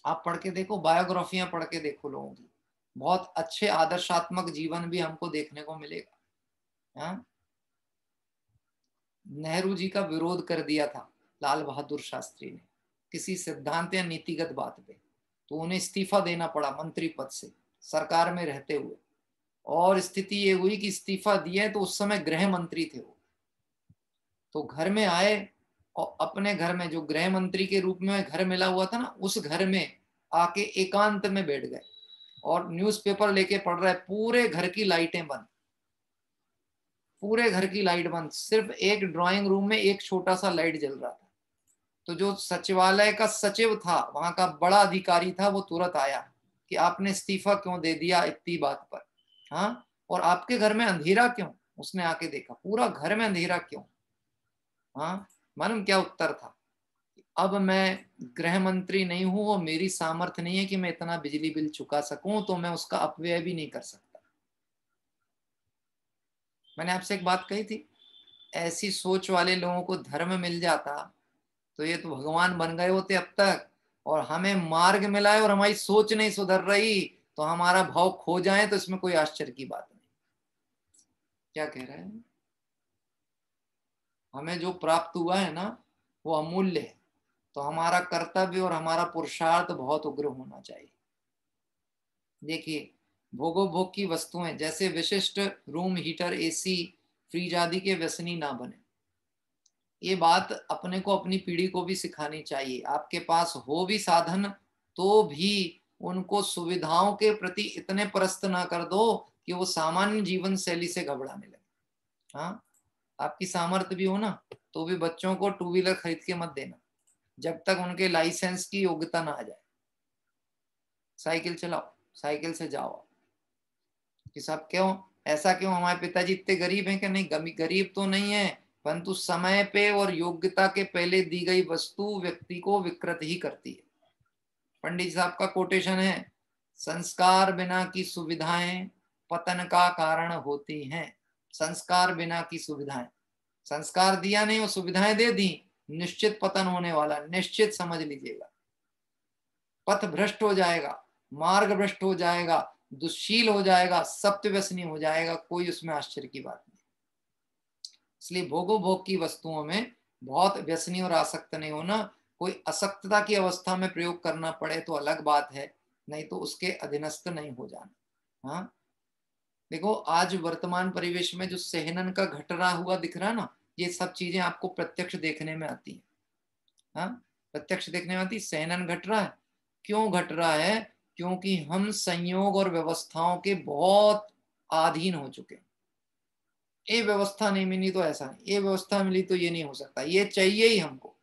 आप पढ़ के देखो, बायोग्राफियां पढ़ के देखो लोगों की, बहुत अच्छे आदर्शात्मक जीवन भी हमको देखने को मिलेगा। हाँ? नेहरू जी का विरोध कर दिया था लाल बहादुर शास्त्री ने किसी सिद्धांत या नीतिगत बात पे, तो उन्हें इस्तीफा देना पड़ा मंत्री पद से सरकार में रहते हुए। और स्थिति ये हुई कि इस्तीफा दिए तो उस समय गृह मंत्री थे वो, तो घर में आए और अपने घर में जो गृह मंत्री के रूप में घर मिला हुआ था ना, उस घर में आके एकांत में बैठ गए और न्यूज़पेपर लेके पढ़ रहे। पूरे घर की लाइटें बंद, पूरे घर की लाइट बंद, सिर्फ एक ड्राइंग रूम में एक छोटा सा लाइट जल रहा था। तो जो सचिवालय का सचिव था, वहां का बड़ा अधिकारी था, वो तुरंत आया कि आपने इस्तीफा क्यों दे दिया इतनी बात पर। हाँ, और आपके घर में अंधेरा क्यों? उसने आके देखा पूरा घर में अंधेरा क्यों। हाँ, मालूम क्या उत्तर था? अब मैं गृह मंत्री नहीं हूं और मेरी सामर्थ्य नहीं है कि मैं इतना बिजली बिल चुका सकूं, तो मैं उसका अपव्यय भी नहीं कर सकता। मैंने आपसे एक बात कही थी, ऐसी सोच वाले लोगों को धर्म मिल जाता तो ये तो भगवान बन गए होते अब तक। और हमें मार्ग मिला है और हमारी सोच नहीं सुधर रही तो हमारा भाव खो जाए तो इसमें कोई आश्चर्य की बात नहीं। क्या कह रहे हैं? हमें जो प्राप्त हुआ है ना, वो अमूल्य है, तो हमारा कर्तव्य और हमारा पुरुषार्थ बहुत उग्र होना चाहिए। देखिए, भोगोपभोग की वस्तुएं जैसे विशिष्ट रूम हीटर, एसी, फ्रिज आदि के व्यसनी ना बने। ये बात अपने को अपनी पीढ़ी को भी सिखानी चाहिए। आपके पास हो भी साधन तो भी उनको सुविधाओं के प्रति इतने परस्त ना कर दो कि वो सामान्य जीवन शैली से घबराने लगे। हाँ, आपकी सामर्थ्य भी हो ना तो भी बच्चों को टू व्हीलर खरीद के मत देना जब तक उनके लाइसेंस की योग्यता ना आ जाए। साइकिल चलाओ, साइकिल से जाओ। कि साहब क्यों ऐसा क्यों, हमारे पिताजी इतने गरीब हैं? कि नहीं, गरीब तो नहीं है, परंतु समय पे और योग्यता के पहले दी गई वस्तु व्यक्ति को विकृत ही करती है। पंडित साहब का कोटेशन है, संस्कार बिना की सुविधाएं पतन का कारण होती हैं। संस्कार बिना की सुविधाएं, संस्कार दिया नहीं और सुविधाएं दे दी, निश्चित पतन होने वाला, निश्चित समझ लीजिएगा। पथ भ्रष्ट हो जाएगा, मार्ग भ्रष्ट हो जाएगा, दुश्शील हो जाएगा, सत्य व्यसनी हो जाएगा, कोई उसमें आश्चर्य की बात नहीं। इसलिए भोगोपभोग की वस्तुओं में बहुत व्यसनी और आसक्त नहीं होना। कोई असक्तता की अवस्था में प्रयोग करना पड़े तो अलग बात है, नहीं तो उसके अधीनस्थ नहीं हो जाना। हाँ, देखो आज वर्तमान परिवेश में जो सहनन का घट रहा हुआ दिख रहा है ना, ये सब चीजें आपको प्रत्यक्ष देखने में आती है। हाँ, प्रत्यक्ष देखने में आती, सहनन घट रहा है। क्यों घट रहा है? क्योंकि हम संयोग और व्यवस्थाओं के बहुत अधीन हो चुके हैं। ये व्यवस्था नहीं मिली तो ऐसा नहीं, ये व्यवस्था मिली तो ये नहीं हो सकता, ये चाहिए ही हमको।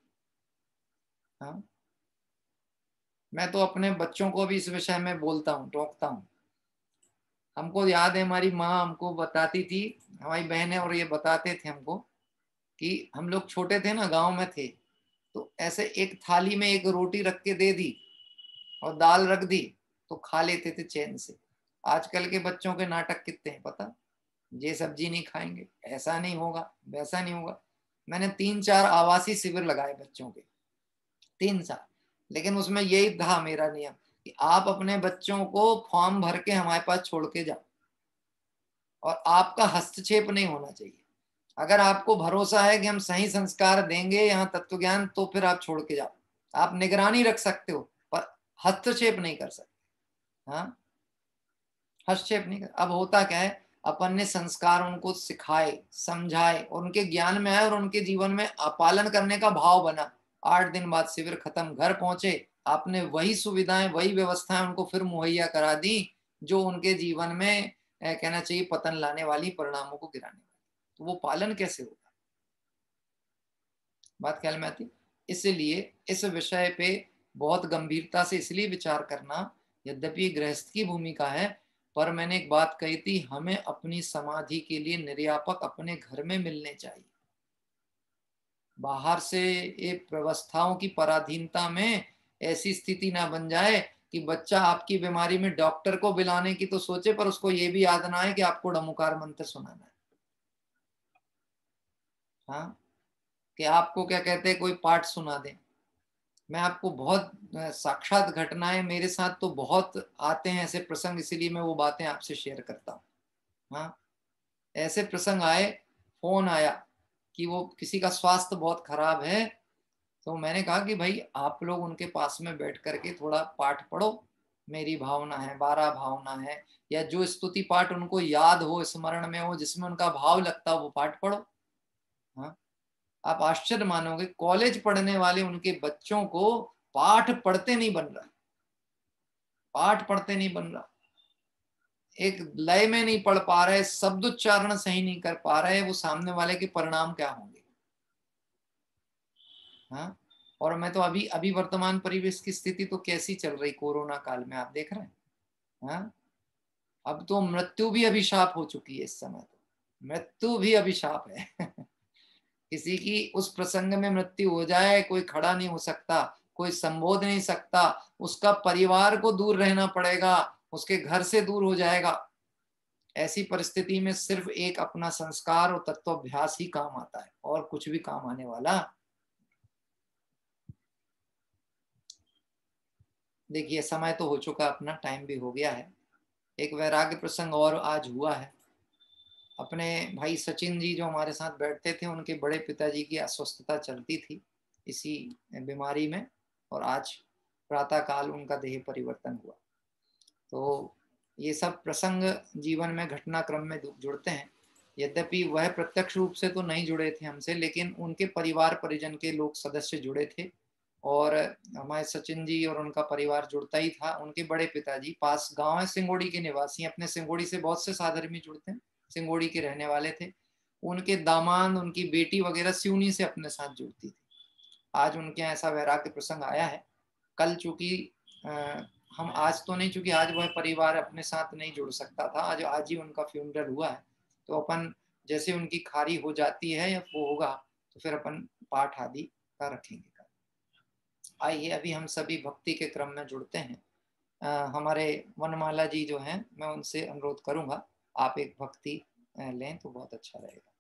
हाँ, मैं तो अपने बच्चों को भी इस विषय में बोलता हूँ, टोकता हूँ। हमको याद है हमारी माँ हमको बताती थी, हमारी बहनें और ये बताते थे हमको कि हम लोग छोटे थे ना, गांव में थे, तो ऐसे एक थाली में एक रोटी रख के दे दी और दाल रख दी तो खा लेते थे चैन से। आजकल के बच्चों के नाटक कितने हैं पता, ये सब्जी नहीं खाएंगे, ऐसा नहीं होगा, वैसा नहीं होगा। मैंने 3-4 आवासीय शिविर लगाए बच्चों के, 3 साल, लेकिन उसमें यही था मेरा नियम कि आप अपने बच्चों को फॉर्म भर के हमारे पास छोड़ के जाओ और आपका हस्तक्षेप नहीं होना चाहिए। अगर आपको भरोसा है कि हम सही संस्कार देंगे यहाँ तत्व ज्ञान, तो फिर आप छोड़ के जाओ। आप निगरानी रख सकते हो पर हस्तक्षेप नहीं कर सकते। हाँ, हस्तक्षेप नहीं कर। अब होता क्या है, अपन ने संस्कार उनको सिखाए, समझाए और उनके ज्ञान में आए और उनके जीवन में पालन करने का भाव बना। 8 दिन बाद शिविर खत्म, घर पहुंचे, आपने वही सुविधाएं, वही व्यवस्थाएं उनको फिर मुहैया करा दी जो उनके जीवन में कहना चाहिए पतन लाने वाली, परिणामों को गिराने वाली। तो वो पालन कैसे होगा? बात ख्याल में आती। इसलिए इस विषय पे बहुत गंभीरता से इसलिए विचार करना, यद्यपि गृहस्थ की भूमिका है, पर मैंने एक बात कही थी, हमें अपनी समाधि के लिए निर्यापक अपने घर में मिलने चाहिए। बाहर से एक व्यवस्थाओं की पराधीनता में ऐसी स्थिति ना बन जाए कि बच्चा आपकी बीमारी में डॉक्टर को बुलाने की तो सोचे पर उसको ये भी याद ना आए कि आपको डमुकार मंत्र सुनाना है। हाँ, कि आपको क्या कहते हैं कोई पाठ सुना दे। मैं आपको बहुत साक्षात घटनाएं मेरे साथ तो बहुत आते हैं ऐसे प्रसंग, इसीलिए मैं वो बातें आपसे शेयर करता हूँ। हाँ, ऐसे प्रसंग आए, फोन आया कि वो किसी का स्वास्थ्य बहुत खराब है, तो मैंने कहा कि भाई आप लोग उनके पास में बैठ करके थोड़ा पाठ पढ़ो, मेरी भावना है, 12 भावना है, या जो स्तुति पाठ उनको याद हो, स्मरण में हो, जिसमें उनका भाव लगता हो, वो पाठ पढ़ो। हाँ, आप आश्चर्य मानोगे, कॉलेज पढ़ने वाले उनके बच्चों को पाठ पढ़ते नहीं बन रहा, पाठ पढ़ते नहीं बन रहा, एक लय में नहीं पढ़ पा रहे, शब्द उच्चारण सही नहीं कर पा रहे, वो सामने वाले के परिणाम क्या होंगे? हाँ, और मैं तो अभी अभी वर्तमान परिवेश की स्थिति तो कैसी चल रही कोरोना काल में, आप देख रहे हैं। हाँ, अब तो मृत्यु भी अभिशाप हो चुकी है, इस समय तो मृत्यु भी अभिशाप है। किसी की उस प्रसंग में मृत्यु हो जाए, कोई खड़ा नहीं हो सकता, कोई संबोध नहीं सकता, उसका परिवार को दूर रहना पड़ेगा, उसके घर से दूर हो जाएगा। ऐसी परिस्थिति में सिर्फ एक अपना संस्कार और तत्वाभ्यास ही काम आता है, और कुछ भी काम आने वाला। देखिए समय तो हो चुका, अपना टाइम भी हो गया है। एक वैराग्य प्रसंग और आज हुआ है। अपने भाई सचिन जी जो हमारे साथ बैठते थे, उनके बड़े पिताजी की अस्वस्थता चलती थी इसी बीमारी में, और आज प्रातः काल उनका देह परिवर्तन हुआ। तो ये सब प्रसंग जीवन में घटनाक्रम में जुड़ते हैं। यद्यपि वह प्रत्यक्ष रूप से तो नहीं जुड़े थे हमसे, लेकिन उनके परिवार परिजन के लोग सदस्य जुड़े थे, और हमारे सचिन जी और उनका परिवार जुड़ता ही था। उनके बड़े पिताजी, पास गांव है, सिंगोड़ी के निवासी, अपने सिंगोड़ी से बहुत से साधर्मी जुड़ते हैं, सिंगोड़ी के रहने वाले थे। उनके दामाद, उनकी बेटी वगैरह सिवनी से अपने साथ जुड़ती थी। आज उनके यहाँ ऐसा वैराग्य प्रसंग आया है। कल चूंकि हम आज तो नहीं, चूंकि आज वह परिवार अपने साथ नहीं जुड़ सकता था, आज ही उनका फ्यूनरल हुआ है, तो अपन जैसे उनकी खारी हो जाती है या वो होगा तो फिर अपन पाठ आदि का रखेंगे। आइए अभी हम सभी भक्ति के क्रम में जुड़ते हैं। हमारे वनमाला जी जो हैं, मैं उनसे अनुरोध करूंगा आप एक भक्ति लें तो बहुत अच्छा रहेगा।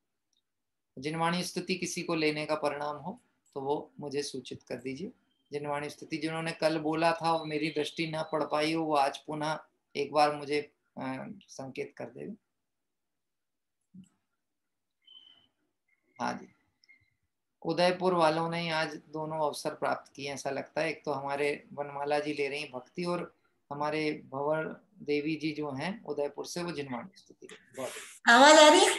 जिनवाणी स्तुति किसी को लेने का परिणाम हो तो वो मुझे सूचित कर दीजिए। जिनवाणी स्तुति जिन्होंने कल बोला था और मेरी दृष्टि ना पढ़ पाई हो, वो आज पुनः एक बार मुझे संकेत कर देगा। हाँ जी, उदयपुर वालों ने आज दोनों अवसर प्राप्त किए ऐसा लगता है। एक तो हमारे वनमाला जी ले रही हैं भक्ति, और हमारे भंवर देवी जी जो हैं उदयपुर से, वो जिनवाणी स्तुति। आवाज आ रही है?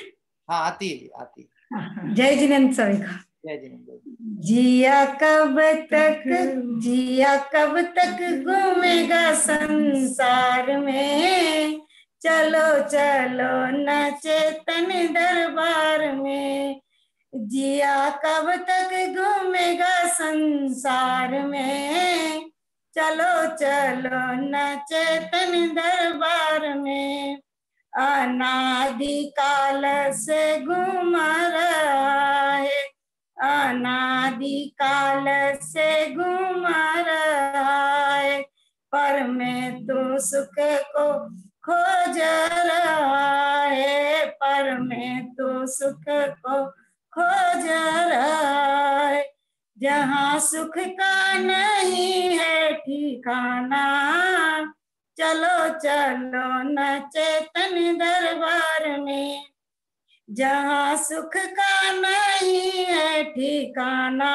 हाँ आती है जी, आती है। जय जिनेंद्र सभी का। जय जिनेंद्र। जिया कब तक घूमेगा संसार में, चलो चलो न चेतन दरबार में। जिया कब तक घूमेगा संसार में, चलो चलो न चैतन्य दरबार में। अनादिकाल से घूम रहा है, अनादिकाल से घूम रहा है, पर मैं तो सुख को खोज रहा है, पर मैं तो सुख को खोज रहा है। जहाँ सुख का नहीं है ठिकाना, चलो चलो न चैतन्य दरबार में। जहाँ सुख का नहीं है ठिकाना,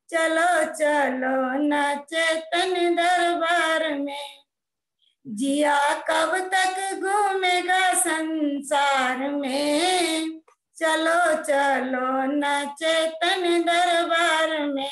चलो चलो न चैतन्य दरबार में। जिया कब तक घूमेगा संसार में, चलो चलो न चैतन्य दरबार में।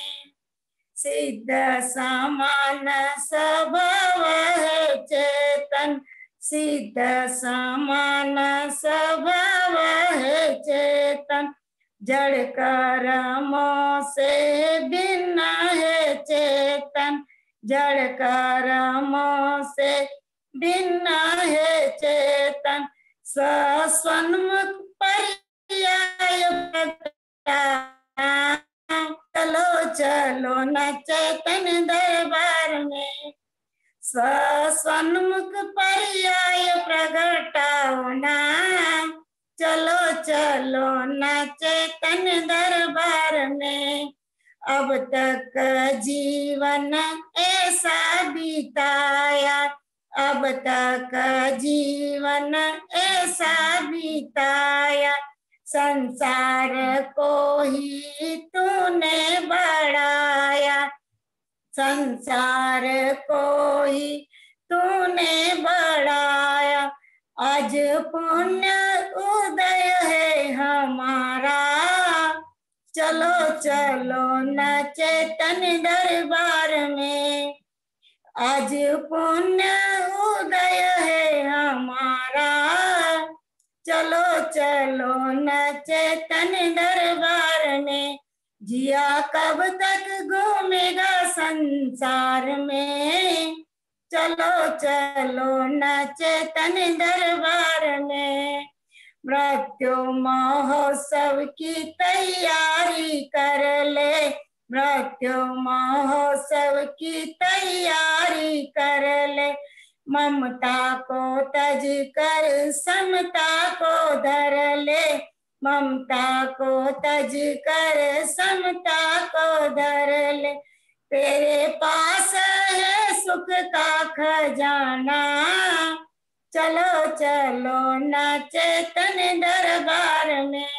सिद्ध समान स्वभाव है चेतन, सिद्ध समान स्वभाव है चेतन, जड़ कर्मों से भिन्न है चेतन, जड़ कर्मों से भिन्न है चेतन। स्वसन्मुख पर्याय चलो चलो न चैतन्य दरबार में। स्वसन्मुख पर्याय प्रगटाओ ना, चलो चलो न चैतन्य दरबार में। अब तक जीवन ऐसा बिताया, अब तक जीवन ऐसा बिताया, संसार को ही तूने बढ़ाया, संसार को ही तूने बढ़ाया। आज पुण्य उदय है हमारा, चलो चलो न चैतन्य दरबार में। आज पुण्य उदय है हमारा, चलो चलो न चैतन्य दरबार में। जिया कब तक घूमेगा संसार में, चलो चलो न चैतन्य दरबार में। मृत्यु महोत्सव की तैयारी कर ले, मृत्यु महोत्सव की तैयारी कर ले। ममता को तज कर समता को धर ले, ममता को तज कर समता को धर ले। तेरे पास है सुख का खजाना, चलो चलो न चैतन्य दरबार में।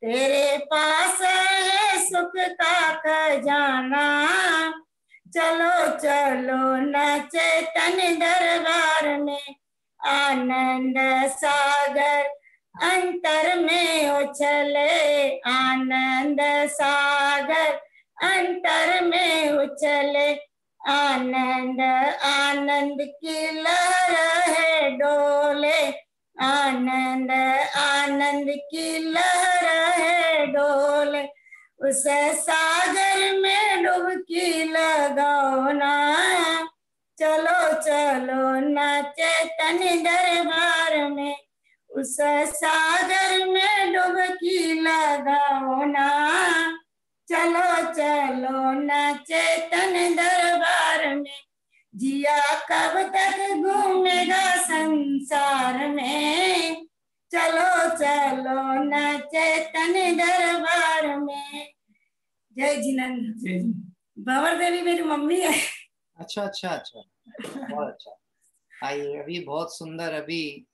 तेरे पास है सुख का खजाना, चलो चलो न चैतन्य दरबार में। आनंद सागर अंतर में उछले, आनंद सागर अंतर में उछले। आनंद आनंद की लहर है डोले, आनंद आनंद की लहर है डोले। उस सागर में डुबकी लगाओ ना, चलो चलो न चैतन्य दरबार में। उस सागर में डुबकी लगाओ ना, चलो चलो न चैतन्य दरबार में। जिया कब तक घूमेगा संसार में, चलो चलो न चैतन्य दरबार में। जय जिनंद। भंवर देवी मेरी मम्मी है। अच्छा अच्छा अच्छा, बहुत अच्छा। आइए, अभी बहुत सुंदर, अभी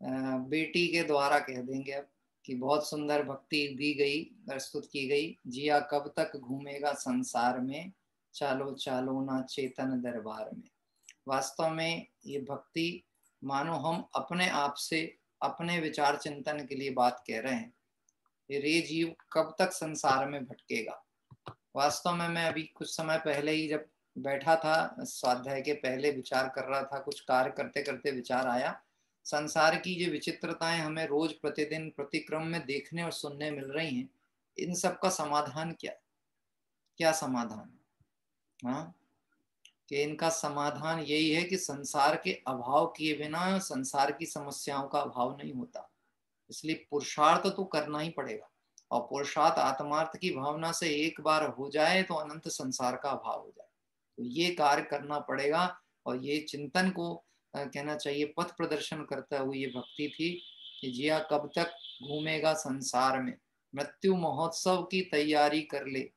बेटी के द्वारा कह देंगे अब कि बहुत सुंदर भक्ति दी गई, प्रस्तुत की गई। जिया कब तक घूमेगा संसार में, चालो चालो ना चेतन दरबार में। वास्तव में ये भक्ति मानो हम अपने आप से अपने विचार चिंतन के लिए बात कह रहे हैं। ये जीव कब तक संसार में भटकेगा। वास्तव में मैं अभी कुछ समय पहले ही जब बैठा था, स्वाध्याय के पहले विचार कर रहा था, कुछ कार्य करते करते विचार आया, संसार की जो विचित्रताएं हमें रोज प्रतिदिन प्रतिक्रम में देखने और सुनने मिल रही हैं, इन सब का समाधान क्या है? क्या समाधान है? हाँ, कि इनका समाधान यही है कि संसार के अभाव किए बिना संसार की समस्याओं का अभाव नहीं होता, इसलिए पुरुषार्थ तो करना ही पड़ेगा। और पुरुषार्थ आत्मार्थ की भावना से एक बार हो जाए तो अनंत संसार का अभाव हो जाए। तो ये कार्य करना पड़ेगा। और ये चिंतन को कहना चाहिए, पथ प्रदर्शन करता हुए ये भक्ति थी कि जिया कब तक घूमेगा संसार में, मृत्यु महोत्सव की तैयारी कर ले,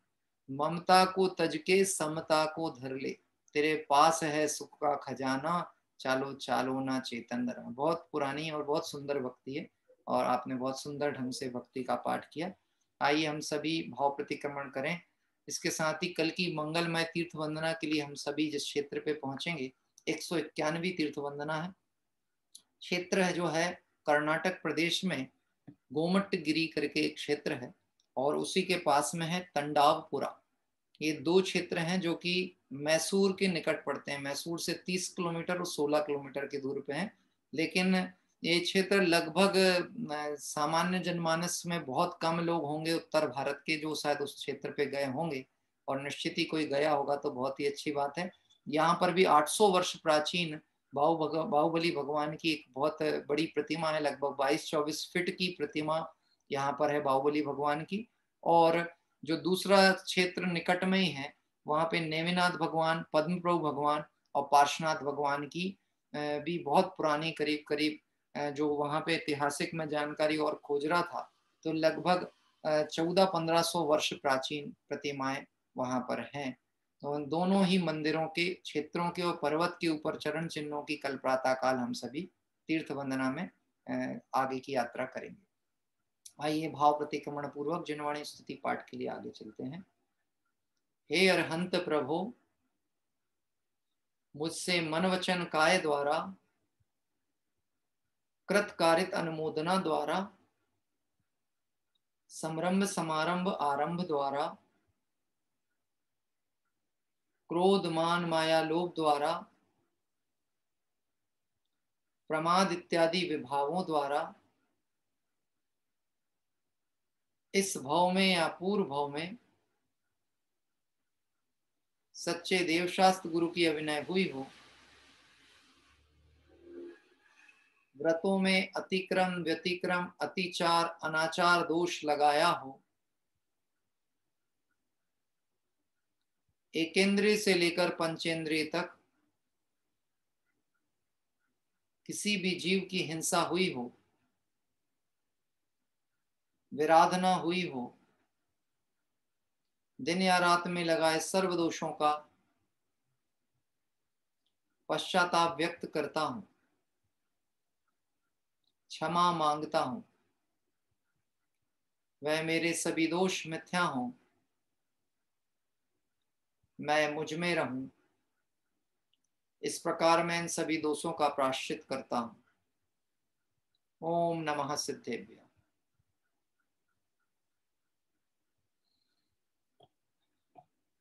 ममता को तज के समता को धर ले, तेरे पास है सुख का खजाना, चालो चालो ना चेतन धरा। बहुत पुरानी और बहुत सुंदर भक्ति है और आपने बहुत सुंदर ढंग से भक्ति का पाठ किया। आइए हम सभी भाव प्रतिक्रमण करें। इसके साथ ही कल की मंगलमय तीर्थ वंदना के लिए हम सभी जिस क्षेत्र पे पहुंचेंगे 191वीं तीर्थ वंदना है। क्षेत्र है जो है कर्नाटक प्रदेश में गोमट्टगिरी करके एक क्षेत्र है और उसी के पास में है तंडावपुरा। ये दो क्षेत्र हैं जो कि मैसूर के निकट पड़ते हैं। मैसूर से 30 किलोमीटर और 16 किलोमीटर की दूरी पे हैं, लेकिन ये क्षेत्र लगभग सामान्य जनमानस में बहुत कम लोग होंगे उत्तर भारत के जो शायद उस क्षेत्र पे गए होंगे, और निश्चित ही कोई गया होगा तो बहुत ही अच्छी बात है। यहाँ पर भी 800 वर्ष प्राचीन बाहुबली भगवान की एक बहुत बड़ी प्रतिमा है, लगभग 22-24 फीट की प्रतिमा यहाँ पर है बाहुबली भगवान की। और जो दूसरा क्षेत्र निकट में ही है वहाँ पे नेमिनाथ भगवान, पद्म प्रभु भगवान और पार्श्वनाथ भगवान की भी बहुत पुरानी करीब करीब जो वहाँ पे ऐतिहासिक में जानकारी और खोज रहा था तो लगभग 1400-1500 वर्ष प्राचीन प्रतिमाएं वहाँ पर हैं। तो उन दोनों ही मंदिरों के क्षेत्रों के और पर्वत के ऊपर चरण चिन्हों की कल प्रातः काल हम सभी तीर्थ वंदना में आगे की यात्रा करेंगे। आइए भाव प्रतिक्रमण पूर्वक जिनवाणी स्तुति पाठ के लिए आगे चलते हैं। हे अरहंत प्रभो, मुझसे मन वचन काय द्वारा कृत कारित अनुमोदना द्वारा समरंभ समारंभ आरंभ द्वारा क्रोध मान माया लोभ द्वारा प्रमाद इत्यादि विभावों द्वारा इस भव में या पूर्व भव में सच्चे देवशास्त्र गुरु की अभिनय हुई हो, व्रतों में अतिक्रम व्यतिक्रम अतिचार अनाचार दोष लगाया हो, एकेंद्रिय से लेकर पंचेंद्रिय तक किसी भी जीव की हिंसा हुई हो, विराधना हुई हो, दिन या रात में लगाए सर्व दोषों का पश्चाताप व्यक्त करता हूं, क्षमा मांगता हूं, वह मेरे सभी दोष मिथ्या हों, मैं मुझ में रहूं, इस प्रकार मैं इन सभी दोषों का प्रायश्चित करता हूं। ओम नमः सिद्धेभ्य।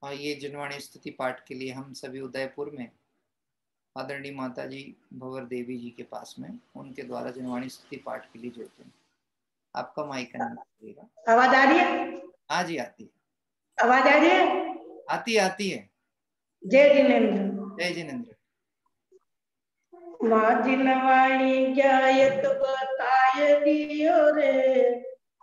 आइए जिनवाणी स्तुति पाठ के लिए हम सभी उदयपुर में आदरणीय माता जी भंवर देवी जी के पास में उनके द्वारा जिनवाणी स्तुति पाठ के लिए जुड़ते हैं। आपका माइक करेगा। आवाज आ रही है? हाँ जी आती है। आवाज आ रही है? आती है। जय जिनेन्द्र। जय जिनेन्द्र। माँ जिनवाणी गायत बताय दियो रे,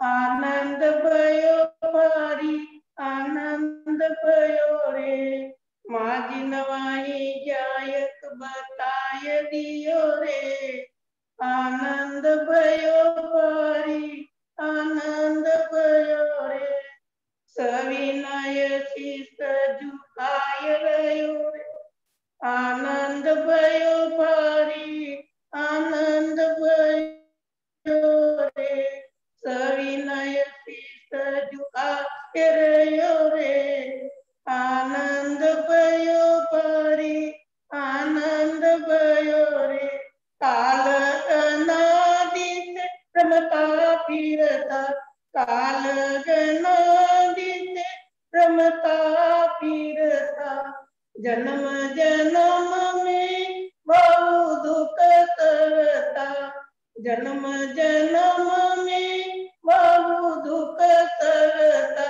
आनंद भयो भारी आनंद भयो रे। माँ जिनवाणी गायत बताय दियो रे, आनंद भयो भारी आनंद भयो रे। सविनय शीस झुकाय रयो रे, आनंद भयो भारी आनंद भयो रे। सविनय शीस झुकाय रयो रे, आनंद भयो भारी आनंद भयो रे। काल अनादित रमता फिरता, काल गणादित रमता फिरता। जन्म जन्म में बहु दुख करता, जन्म जन्म में बहु दुख करता।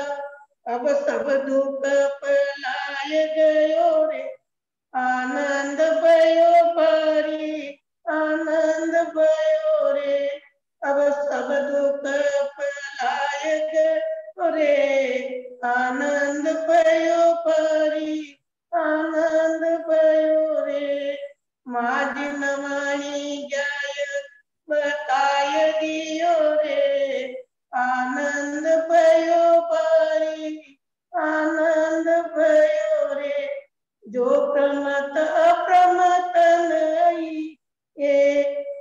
अब सब दुख पलाय गयो रे, आनंद भयो भारी आनंद भयो रे अब सब दुख पलायक रे आनंद भयो भारी आनंद भयो रे माझी नवाणी जाय बताय दियो रे आनंद भयो भारी आनंद भयो रे जो प्रमत अप्रमत नहीं ये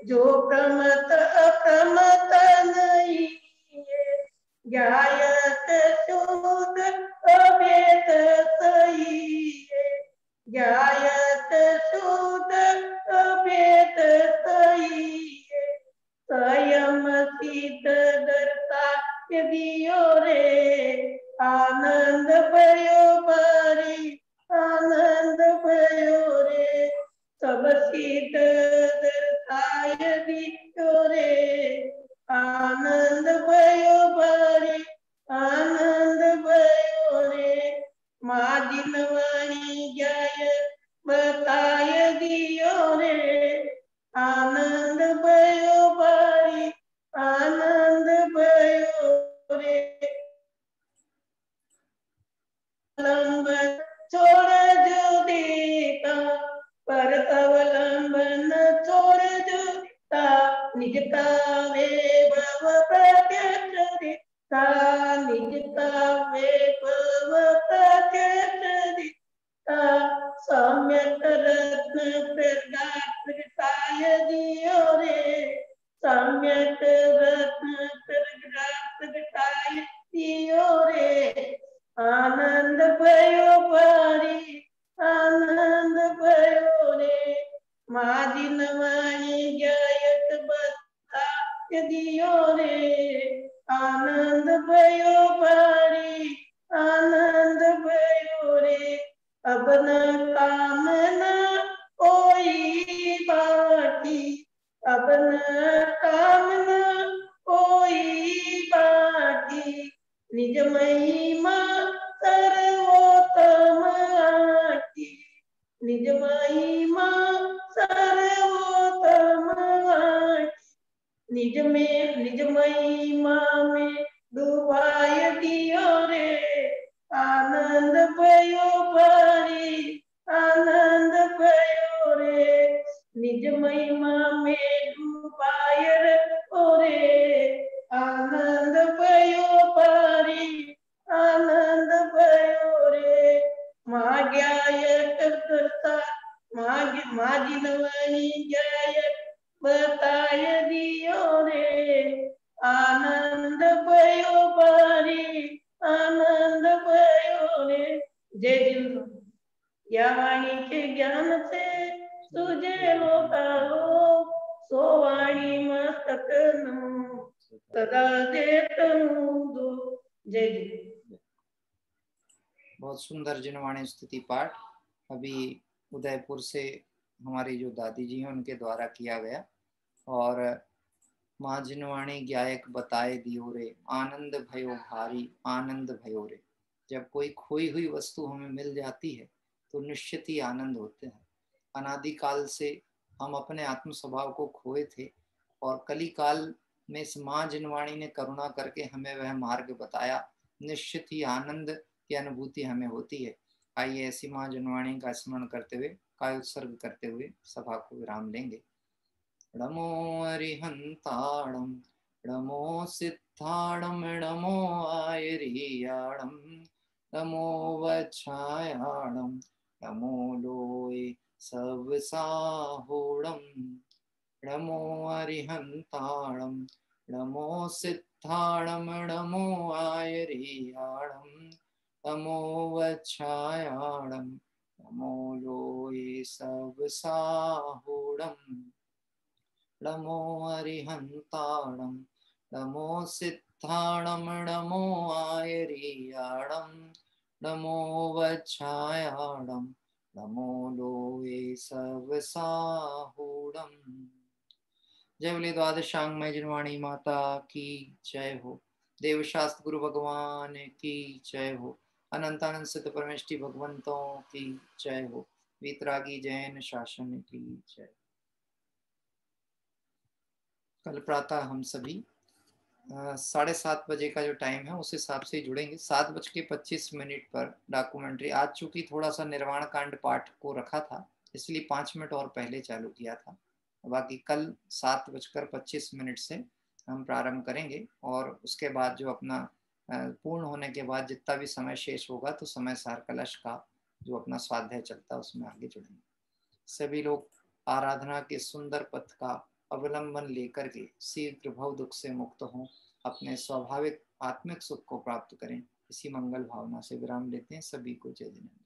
जो प्रमत अप्रमत नहीं ये ज्ञायत शुद्ध अभेद सही है ज्ञायत शुद्ध अभेद सही है स्वयं सिद्ध दर्शा दियो रे आनंद भयो भारी आनंद भयो रे सब सिद्ध दर्शाय दियो रे आनंद भयो भारी आनंद भयो रे माझी नवाणी जाय बताय दियो रे आनंद भयो भारी आनंद भयो रे अवलंबन छोड़ जो देता पर अवलंबन छोड़ जो देता निजता वे भव प्रत्यक्ष देता निजता वे भव प्रत्यक्ष देता सम्यक रत्न प्रगाय दियो रे सम्यक रत्न प्रगाय दियो रे आनंद भयो भारी आनंद भयो रे माझी नवाणी जायत बताय दियो रे आनंद भयो भारी आनंद भयो रे अब न कामना कोई बाकी अब न कामना कोई बाकी निज महिमा सर्वोत्तम आकी निज महिमा सर्वोत्तम आकी निज महिमा में डुबाय दियो रे आनंद भयो भारी आनंद भयो रे निज महिमा में डुबाय रे आनंद भयो भारी आनंद भयो रे माग्यायत करता माझी नवाणी जायत बताय दियो रे आनंद भयो भारी आनंद भयो रे जय जिंदू या वाणी के ज्ञान से तुझे लोकालो सो वाणी मस्तक नो सदा देतनु दो जय जिंदू। बहुत सुंदर जिनवाणी स्तुति पाठ अभी उदयपुर से हमारी जो दादी जी हैं उनके द्वारा किया गया। और माँ जिनवाणी गायक बताए दियो रे आनंद भयो भारी आनंद भयो रे। जब कोई खोई हुई वस्तु हमें मिल जाती है तो निश्चित ही आनंद होते हैं। अनादिकाल से हम अपने आत्म स्वभाव को खोए थे और कली काल में इस माँ जिनवाणी ने करुणा करके हमें वह मार्ग बताया। निश्चित ही आनंद की अनुभूति हमें होती है। आइए ऐसी माँ जिनवाणी का स्मरण करते हुए काय उत्सर्ग करते हुए सभा को विराम लेंगे। नमो अरिहंताणम नमो सिद्धाणम नमो आयरियाणम नमो वच्छायाणम नमो लोय सब साहुणम नमो अरिहंताणम नमो सिद्धाणम नमो आयरियाणम नमो वच्छायाणम नमो लोय सब साहुणम नमो अरिहंताणम नमो सिद्धाणम नमो आयरियाणम नमो वच्छायाणम नमो लोय सब साहुणम। जय बोले द्वादशांगमय जिनवाणी माता की जय हो। देवशास्त्र गुरु भगवान की जय हो। अनंतानंद सिद्ध परमेष्टि भगवंतों की जय हो। वीतरागी जैन शासन की जय। कल प्रातः हम सभी 7:30 बजे का जो टाइम है उस हिसाब से जुड़ेंगे। 7:25 पर डॉक्यूमेंट्री। आज चूंकि थोड़ा सा निर्वाण कांड पाठ को रखा था इसलिए 5 मिनट और पहले चालू किया था। बाकी कल 7:25 से हम प्रारंभ करेंगे और उसके बाद जो अपना पूर्ण होने के बाद जितना भी समय शेष होगा तो समय सार कलश का जो अपना स्वाध्याय चलता है उसमें आगे जुड़ेंगे। सभी लोग आराधना के सुंदर पथ का अवलंबन लेकर के शीघ्र भव दुख से मुक्त हों, अपने स्वाभाविक आत्मिक सुख को प्राप्त करें। इसी मंगल भावना से विराम लेते हैं। सभी को जय जिनेंद्र।